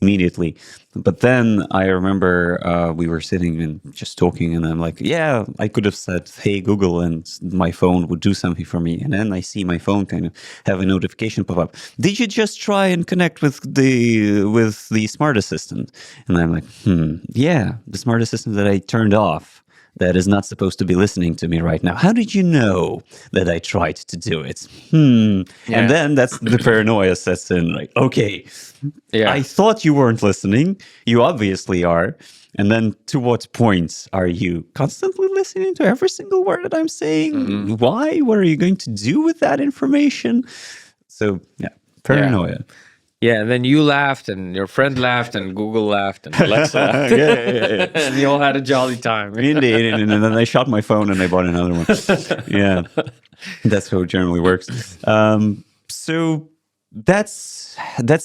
immediately. But then I remember we were sitting and just talking, and I'm like, yeah, I could have said, "Hey Google," and my phone would do something for me. And then I see my phone kind of have a notification pop up. Did you just try and connect with the smart assistant? And I'm like, yeah, the smart assistant that I turned off that is not supposed to be listening to me right now. How did you know that I tried to do it? And then that's the paranoia sets in. Like, okay, I thought you weren't listening. You obviously are. And then to what point are you constantly listening to every single word that I'm saying? Why? What are you going to do with that information? So, paranoia. Yeah, and then you laughed, and your friend laughed, and Google laughed, and Alexa laughed. And you all had a jolly time. Indeed. And then I shot my phone and I bought another one. Yeah, that's how it generally works. So that's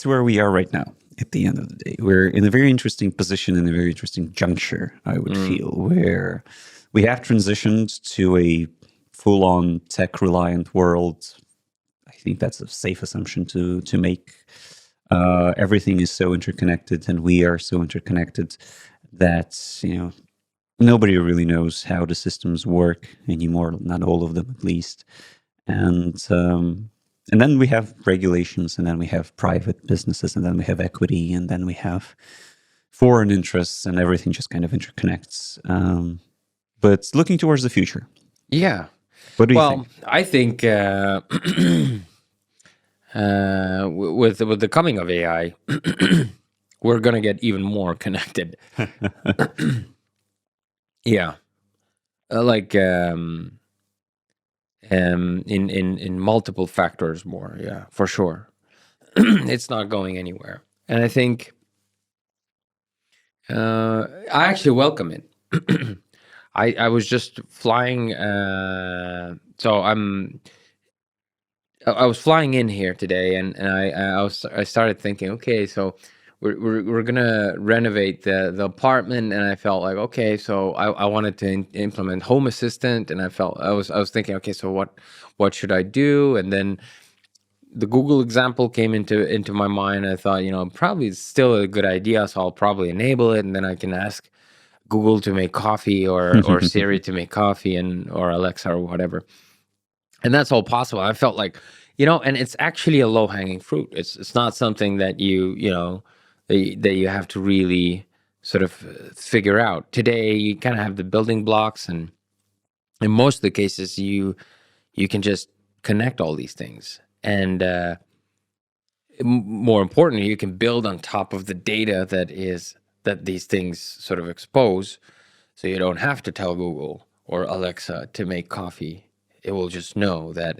where we are right now. At the end of the day, we're in a very interesting position, in a very interesting juncture, I would feel, where we have transitioned to a full-on tech-reliant world. I think that's a safe assumption to make. Everything is so interconnected, and we are so interconnected that nobody really knows how the systems work anymore. Not all of them, at least. And then we have regulations, and then we have private businesses, and then we have equity, and then we have foreign interests, and everything just kind of interconnects. But looking towards the future. Yeah. What do you think? Well, I think with the coming of AI, we're going to get even more connected. Yeah. In multiple factors more. Yeah, for sure. It's not going anywhere. And I think I actually welcome it. I was just flying. So I was flying in here today, and I started thinking, okay, so we're gonna renovate the apartment, and I felt like, okay, so I wanted to implement Home Assistant, and I was thinking, okay, so what should I do? And then the Google example came into my mind. I thought, probably it's still a good idea, so I'll probably enable it, and then I can ask Google to make coffee or Siri to make coffee or Alexa or whatever. And that's all possible. I felt like, and it's actually a low-hanging fruit. It's not something that that you have to really sort of figure out. Today, you kind of have the building blocks, and in most of the cases, you can just connect all these things. And more importantly, you can build on top of the data that these things sort of expose. So you don't have to tell Google or Alexa to make coffee. It will just know that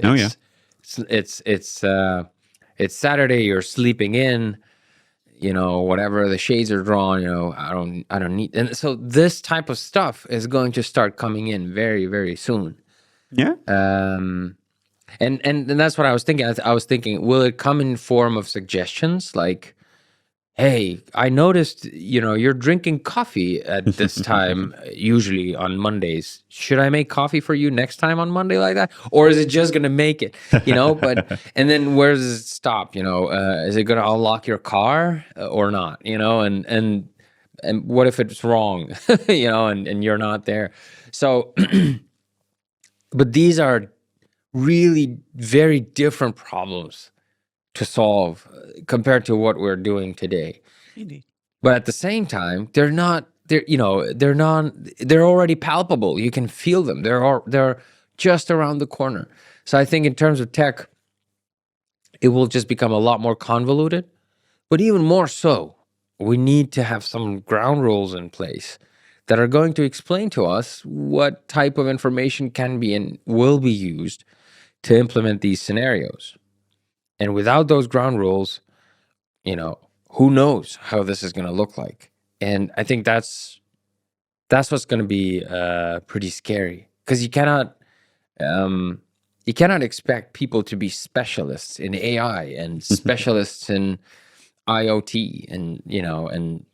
it's Saturday, you're sleeping in, whatever, the shades are drawn, I don't need. And so this type of stuff is going to start coming in very, very soon. Yeah. And that's what I was thinking. I was thinking, will it come in form of suggestions like, hey, I noticed, you're drinking coffee at this time, usually on Mondays. Should I make coffee for you next time on Monday like that? Or is it just going to make it, and then where does it stop? Is it going to unlock your car or not? And what if it's wrong, and you're not there? So, but these are really very different problems to solve compared to what we're doing today. Indeed. But at the same time, they're already palpable. You can feel them. They're just around the corner. So I think in terms of tech, it will just become a lot more convoluted. But even more so, we need to have some ground rules in place that are going to explain to us what type of information can be and will be used to implement these scenarios. And without those ground rules, who knows how this is going to look like? And I think that's what's going to be pretty scary, because you cannot expect people to be specialists in AI and specialists in IoT, and and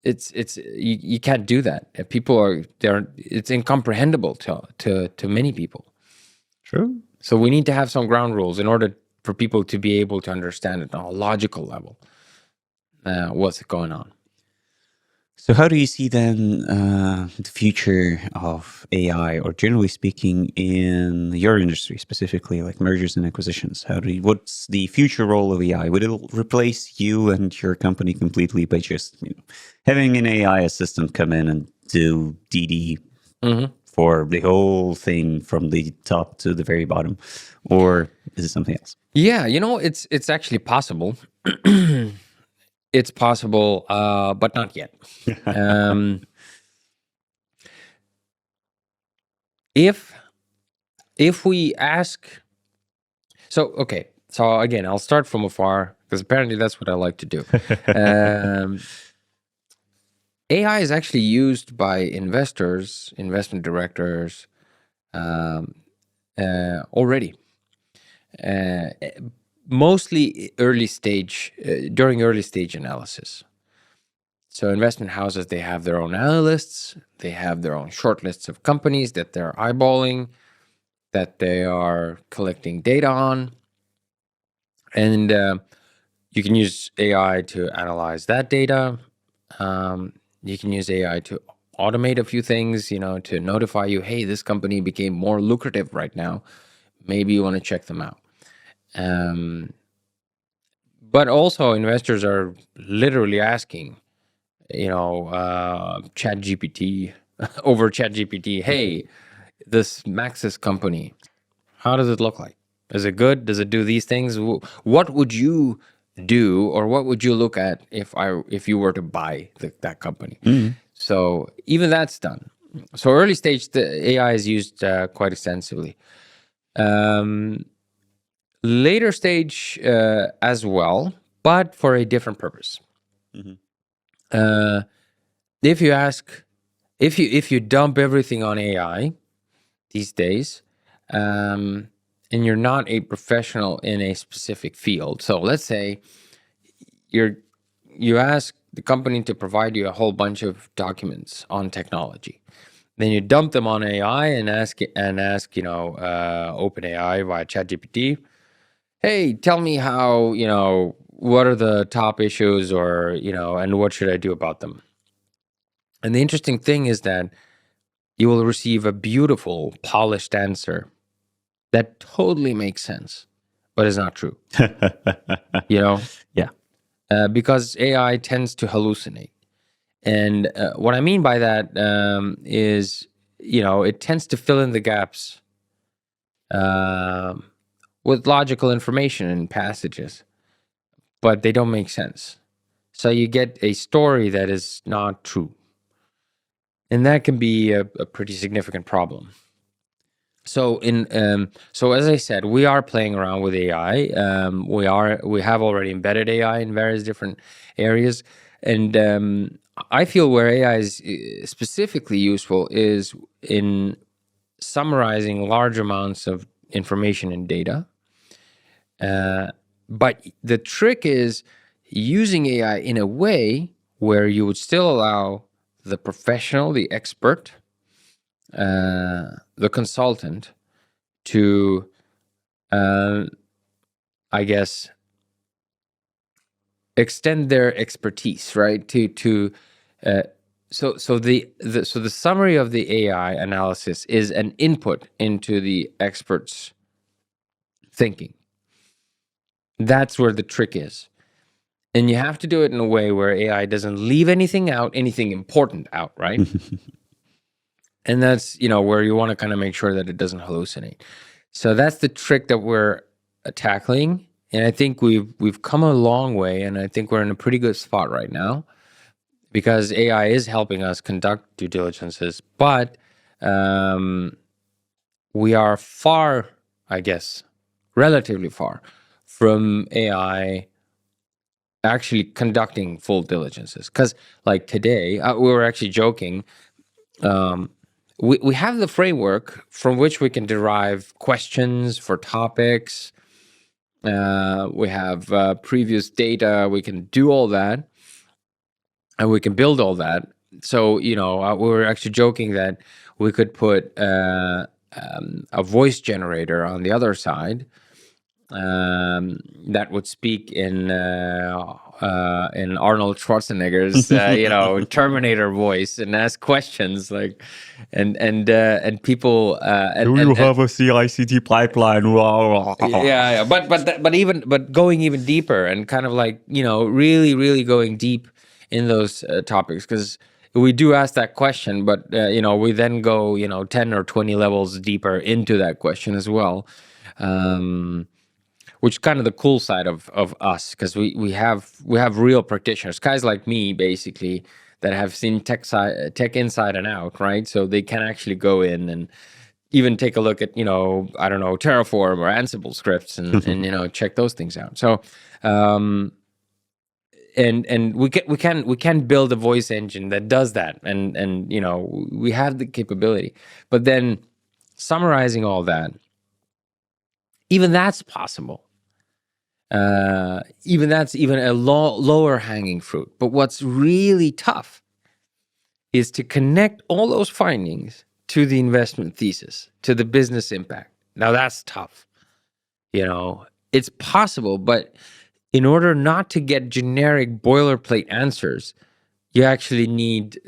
it's you can't do that. People it's incomprehensible to many people. True. So we need to have some ground rules in order for people to be able to understand it on a logical level, what's going on. So how do you see then the future of AI, or generally speaking, in your industry specifically, like mergers and acquisitions? What's the future role of AI? Would it replace you and your company completely by just having an AI assistant come in and do DD for the whole thing from the top to the very bottom, or is it something else? Yeah, it's actually possible. It's possible, but not yet. Um, if we ask, okay, so again, I'll start from afar because apparently that's what I like to do. AI is actually used by investors, investment directors, already. Mostly during early stage analysis. So investment houses, they have their own analysts, they have their own short lists of companies that they're eyeballing, that they are collecting data on. And you can use AI to analyze that data. You can use AI to automate a few things, to notify you, hey, this company became more lucrative right now. Maybe you want to check them out. But also investors are literally asking, ChatGPT over ChatGPT, hey, this Maxis company, how does it look like? Is it good? Does it do these things? What would you do, or what would you look at if you were to buy that company? So even that's done. So early stage, the AI is used quite extensively. Later stage as well, but for a different purpose. If you dump everything on AI these days, and you're not a professional in a specific field, so let's say you ask the company to provide you a whole bunch of documents on technology, then you dump them on AI and ask OpenAI via ChatGPT, hey, tell me how, what are the top issues, or and what should I do about them? And the interesting thing is that you will receive a beautiful, polished answer that totally makes sense, but is not true. Yeah. Because AI tends to hallucinate. And what I mean by that is, it tends to fill in the gaps with logical information in passages, but they don't make sense. So you get a story that is not true. And that can be a pretty significant problem. So as I said, we are playing around with AI. We have already embedded AI in various different areas, and I feel where AI is specifically useful is in summarizing large amounts of information and data. But the trick is using AI in a way where you would still allow the professional, the expert, the consultant to, I guess, extend their expertise, right? So the summary of the AI analysis is an input into the expert's thinking. That's where the trick is. And you have to do it in a way where AI doesn't leave anything out, anything important out, right? And that's, where you want to kind of make sure that it doesn't hallucinate. So that's the trick that we're tackling. And I think we've come a long way, and I think we're in a pretty good spot right now because AI is helping us conduct due diligences, but we are far, I guess, relatively far from AI actually conducting full diligences. Because like today, we were actually joking, we have the framework from which we can derive questions for topics. We have previous data. We can do all that, and we can build all that. So, we were actually joking that we could put a voice generator on the other side that would speak in Arnold Schwarzenegger's Terminator voice and ask questions like, and people. Do you have a CI/CD pipeline? Yeah. But going even deeper and kind of like really really going deep in those topics, because we do ask that question, but we then go 10 or 20 levels deeper into that question as well, which is kind of the cool side of us, because we have real practitioners, guys like me, basically, that have seen tech inside and out, right? So they can actually go in and even take a look at, I don't know, Terraform or Ansible scripts and check those things out. So and we can build a voice engine that does that, and we have the capability. But then summarizing all that, even that's possible. Even that's even a lower hanging fruit. But what's really tough is to connect all those findings to the investment thesis, to the business impact. Now that's tough. It's possible, but in order not to get generic boilerplate answers, you actually need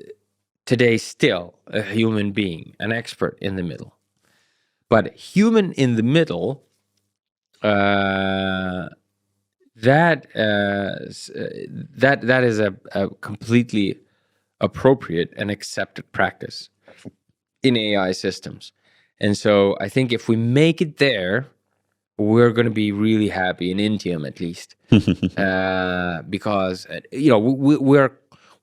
today still a human being, an expert in the middle. But human in the middle, that is a completely appropriate and accepted practice in AI systems. And so I think if we make it there, we're going to be really happy in Intium, at least, because we're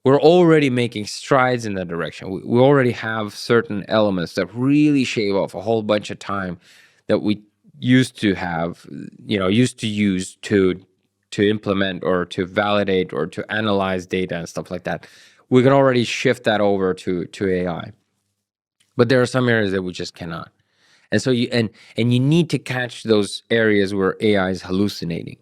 already making strides in that direction. We already have certain elements that really shave off a whole bunch of time that we used to use to implement or to validate or to analyze data and stuff like that. We can already shift that over to AI, but there are some areas that we just cannot. And so you need to catch those areas where AI is hallucinating,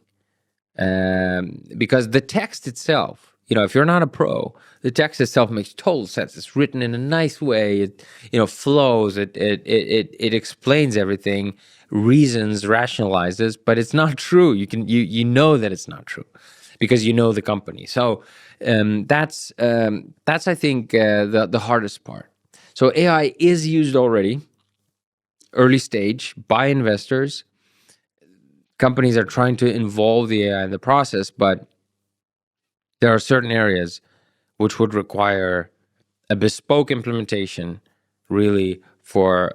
because the text itself, if you're not a pro, the text itself makes total sense. It's written in a nice way. It flows. It explains everything, reasons, rationalizes, but it's not true. You know that it's not true because you know the company. So that's I think the hardest part. So AI is used already, early stage, by investors. Companies are trying to involve the AI in the process, but there are certain areas which would require a bespoke implementation, really, for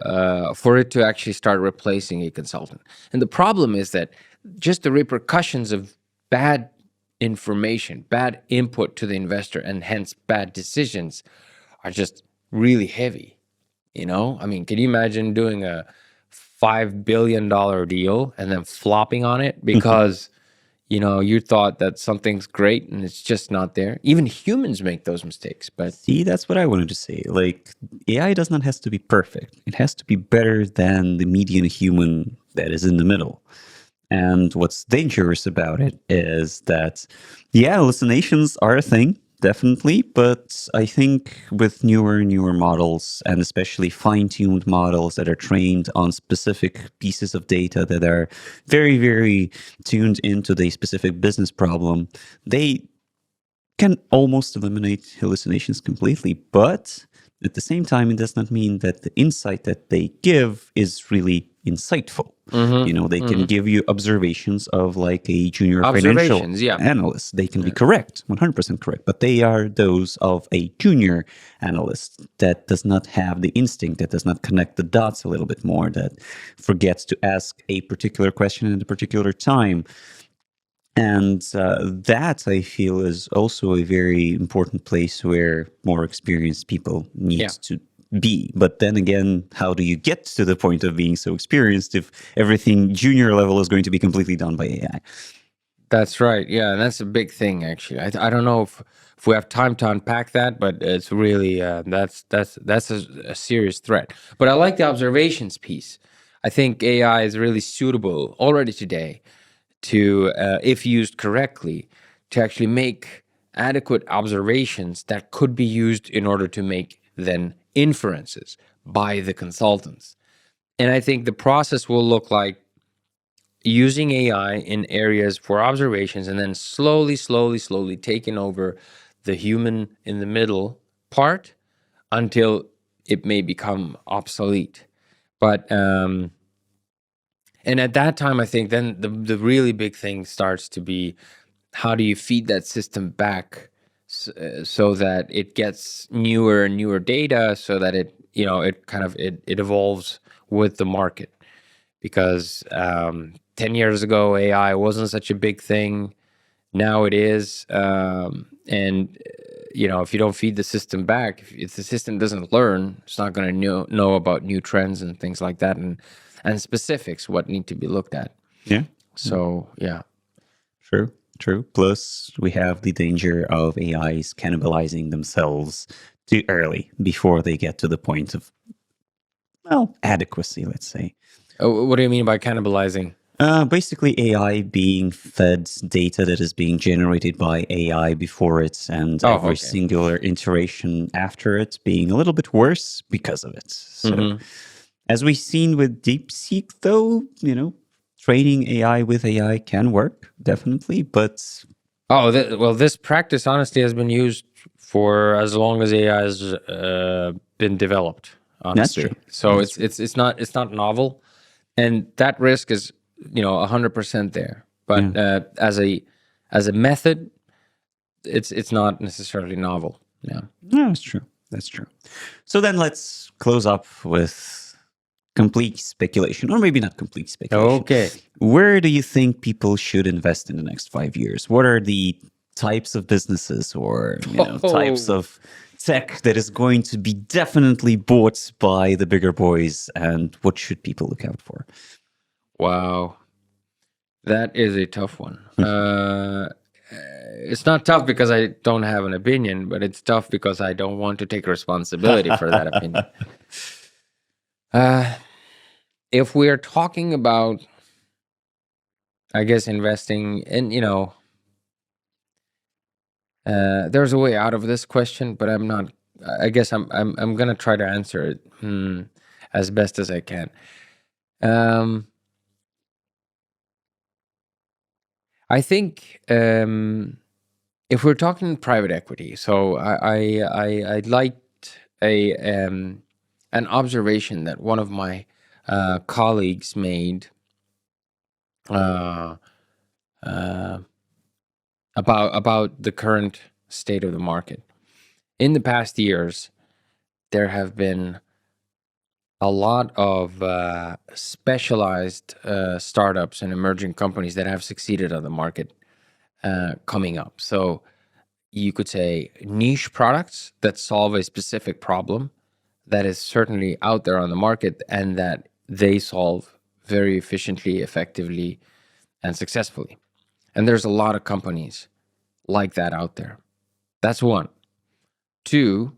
it to actually start replacing a consultant. And the problem is that just the repercussions of bad information, bad input to the investor, and hence bad decisions, are just really heavy. I mean, can you imagine doing a $5 billion deal and then flopping on it because you thought that something's great and it's just not there? Even humans make those mistakes. But see, that's what I wanted to say. Like, AI does not have to be perfect. It has to be better than the median human that is in the middle. And what's dangerous about it is that, hallucinations are a thing, definitely. But I think with newer models, and especially fine-tuned models that are trained on specific pieces of data that are very, very tuned into the specific business problem, they can almost eliminate hallucinations completely. But at the same time, it does not mean that the insight that they give is really insightful. They can give you observations of like a junior financial analyst. They can be correct, 100% correct, but they are those of a junior analyst that does not have the instinct, that does not connect the dots a little bit more, that forgets to ask a particular question at a particular time. And that, I feel, is also a very important place where more experienced people need to be. But then again, how do you get to the point of being so experienced if everything junior level is going to be completely done by AI? That's right. Yeah, and that's a big thing, actually. I don't know if we have time to unpack that, but it's really that's a serious threat. But I like the observations piece. I think AI is really suitable already today to, if used correctly, to actually make adequate observations that could be used in order to make then inferences by the consultants. And I think the process will look like using AI in areas for observations, and then slowly taking over the human in the middle part until it may become obsolete. But and at that time, I think then the really big thing starts to be, how do you feed that system back so that it gets newer and newer data, so that it evolves with the market. Because 10 years ago, AI wasn't such a big thing. Now it is. And if you don't feed the system back, if the system doesn't learn, it's not going to know about new trends and things like that, and specifics what need to be looked at. Yeah. So yeah. True. Plus, we have the danger of AIs cannibalizing themselves too early before they get to the point of, adequacy, let's say. What do you mean by cannibalizing? Basically, AI being fed data that is being generated by AI before it, and every singular iteration after it being a little bit worse because of it. So, as we've seen with DeepSeek, though, training AI with AI can work, definitely, but... this practice honestly has been used for as long as AI has been developed, honestly. That's true. So it's not novel, and that risk is 100% there. But as a method, it's not necessarily novel. Yeah. No, that's true. So then let's close up with complete speculation, or maybe not complete speculation. Okay. Where do you think people should invest in the next 5 years? What are the types of businesses or types of tech that is going to be definitely bought by the bigger boys, and what should people look out for? Wow. That is a tough one. It's not tough because I don't have an opinion, but it's tough because I don't want to take responsibility for that opinion. If we're talking about, I guess, investing in, there's a way out of this question, but I'm not. I guess I'm gonna try to answer it as best as I can. I think if we're talking private equity, so I liked an observation that one of my colleagues made about the current state of the market. In the past years, there have been a lot of specialized startups and emerging companies that have succeeded on the market coming up. So you could say niche products that solve a specific problem that is certainly out there on the market, and that they solve very efficiently, effectively, and successfully. And there's a lot of companies like that out there. That's one. Two,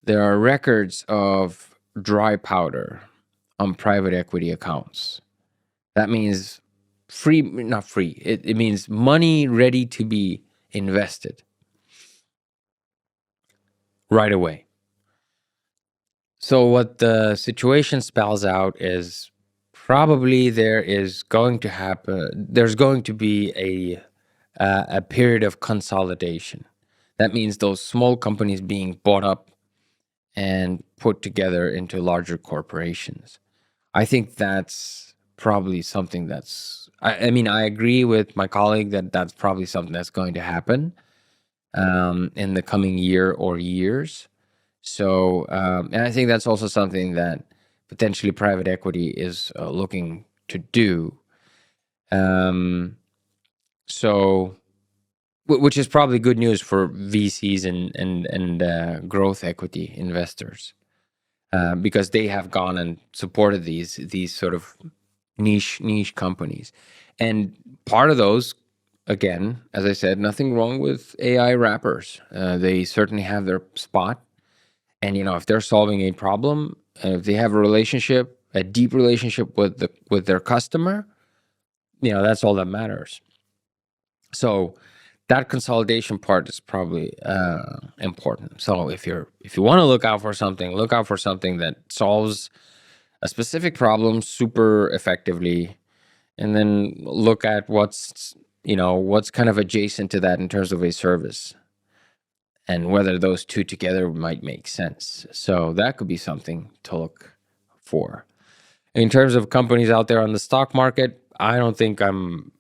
there are records of dry powder on private equity accounts. That means not free. It means money ready to be invested right away. So what the situation spells out is probably there's going to be a period of consolidation. That means those small companies being bought up and put together into larger corporations. I think that's probably something I agree with my colleague that that's probably something that's going to happen in the coming year or years. So, and I think that's also something that potentially private equity is looking to do. So, which is probably good news for VCs and growth equity investors, because they have gone and supported these sort of niche companies, and part of those, again, as I said, nothing wrong with AI wrappers. They certainly have their spot, and if they're solving a problem, if they have a deep relationship with their customer, that's all that matters. So that consolidation part is probably important. So if you want to look out for something that solves a specific problem super effectively, and then look at what's kind of adjacent to that in terms of a service, and whether those two together might make sense. So that could be something to look for. In terms of companies out there on the stock market, I don't think I'm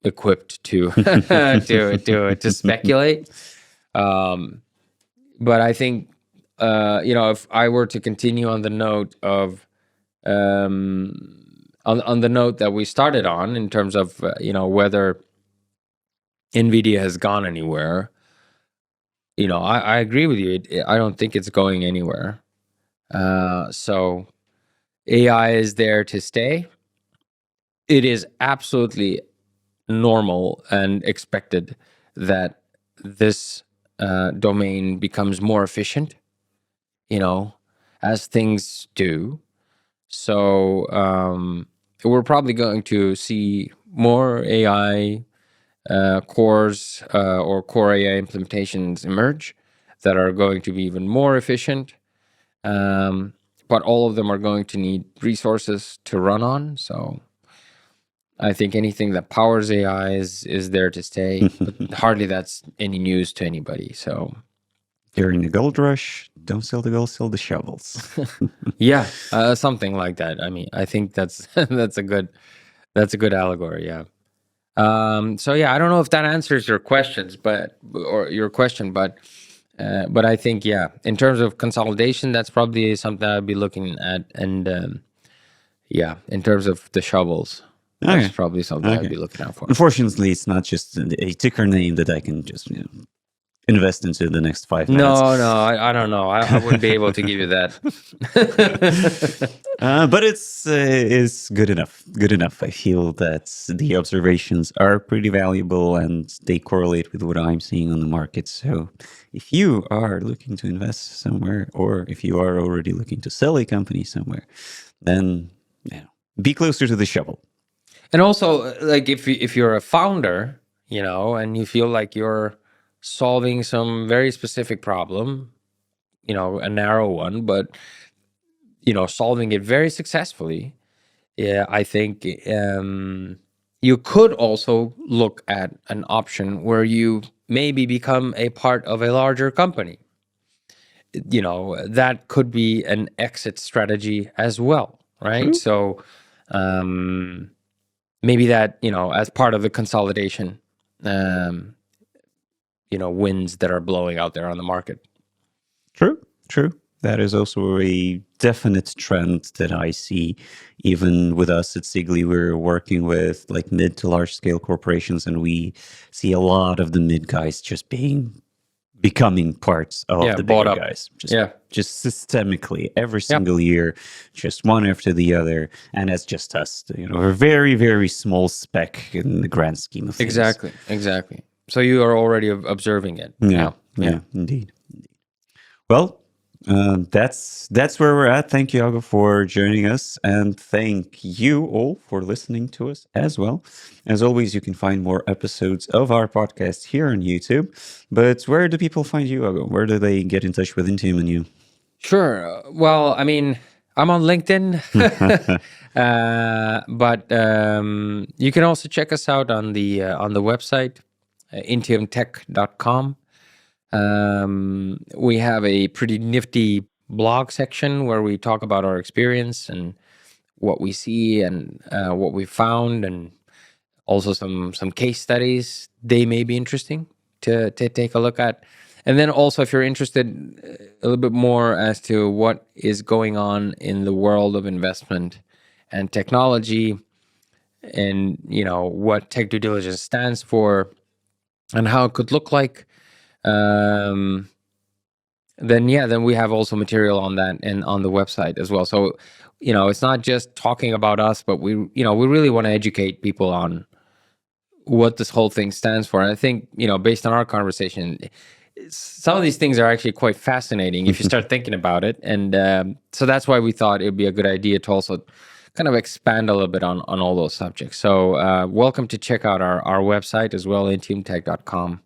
equipped to to speculate. But I think, if I were to continue on the note of, on the note that we started on, in terms of, whether NVIDIA has gone anywhere, I agree with you. I don't think it's going anywhere. So AI is there to stay. It is absolutely normal and expected that this domain becomes more efficient, as things do. So we're probably going to see more AI cores or core AI implementations emerge that are going to be even more efficient. But all of them are going to need resources to run on. So I think anything that powers AI is there to stay. But hardly that's any news to anybody. So During the gold rush, don't sell the gold, sell the shovels. yeah, something like that. I mean, I think that's that's a good allegory. Yeah. So yeah, I don't know if that answers your questions, or your question, but I think, yeah, in terms of consolidation, that's probably something I'd be looking at, and yeah, in terms of the shovels, that's probably something I'd be looking out for. Unfortunately, it's not just a ticker name that I can just invest into the next 5 minutes. No, I don't know. I wouldn't be able to give you that. But it's good enough. Good enough. I feel that the observations are pretty valuable and they correlate with what I'm seeing on the market. So if you are looking to invest somewhere, or if you are already looking to sell a company somewhere, then be closer to the shovel. And also, like, if you're a founder, and you feel like you're solving some very specific problem, a narrow one, but solving it very successfully, yeah, I think you could also look at an option where you maybe become a part of a larger company. That could be an exit strategy as well, right? True. So maybe that, as part of the consolidation, winds that are blowing out there on the market. True. That is also a definite trend that I see. Even with us at Sigli, we're working with like mid to large scale corporations, and we see a lot of the mid guys just becoming parts of the bigger guys. Just systemically, every single year, just one after the other. And that's just us. We're very, very small speck in the grand scheme of things. Exactly. So you are already observing it. Yeah, indeed. Well, that's where we're at. Thank you, Agu, for joining us, and thank you all for listening to us as well. As always, you can find more episodes of our podcast here on YouTube. But where do people find you, Agu? Where do they get in touch with Intium and you? Sure. Well, I mean, I'm on LinkedIn, but you can also check us out on the website, intiumtech.com. We have a pretty nifty blog section where we talk about our experience and what we see and what we found, and also some case studies. They may be interesting to take a look at. And then also, if you're interested a little bit more as to what is going on in the world of investment and technology, and what tech due diligence stands for and how it could look like, then we have also material on that and on the website as well. So it's not just talking about us, but we really want to educate people on what this whole thing stands for. And I think based on our conversation, some of these things are actually quite fascinating if you start thinking about it. And so that's why we thought it would be a good idea to also kind of expand a little bit on all those subjects. So welcome to check out our website as well, intiumtech.com.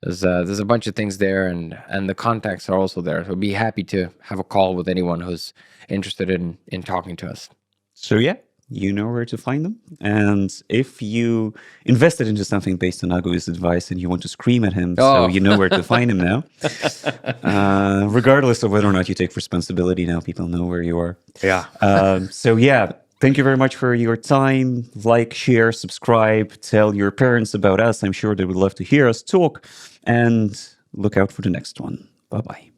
There's a bunch of things there, and the contacts are also there. So I'd be happy to have a call with anyone who's interested in talking to us. So yeah, you know where to find them. And if you invested into something based on Agu's advice and you want to scream at him, so you know where to find him now. Regardless of whether or not you take responsibility, now people know where you are. Yeah. So yeah, thank you very much for your time. Like, share, subscribe, tell your parents about us. I'm sure they would love to hear us talk. And look out for the next one. Bye-bye.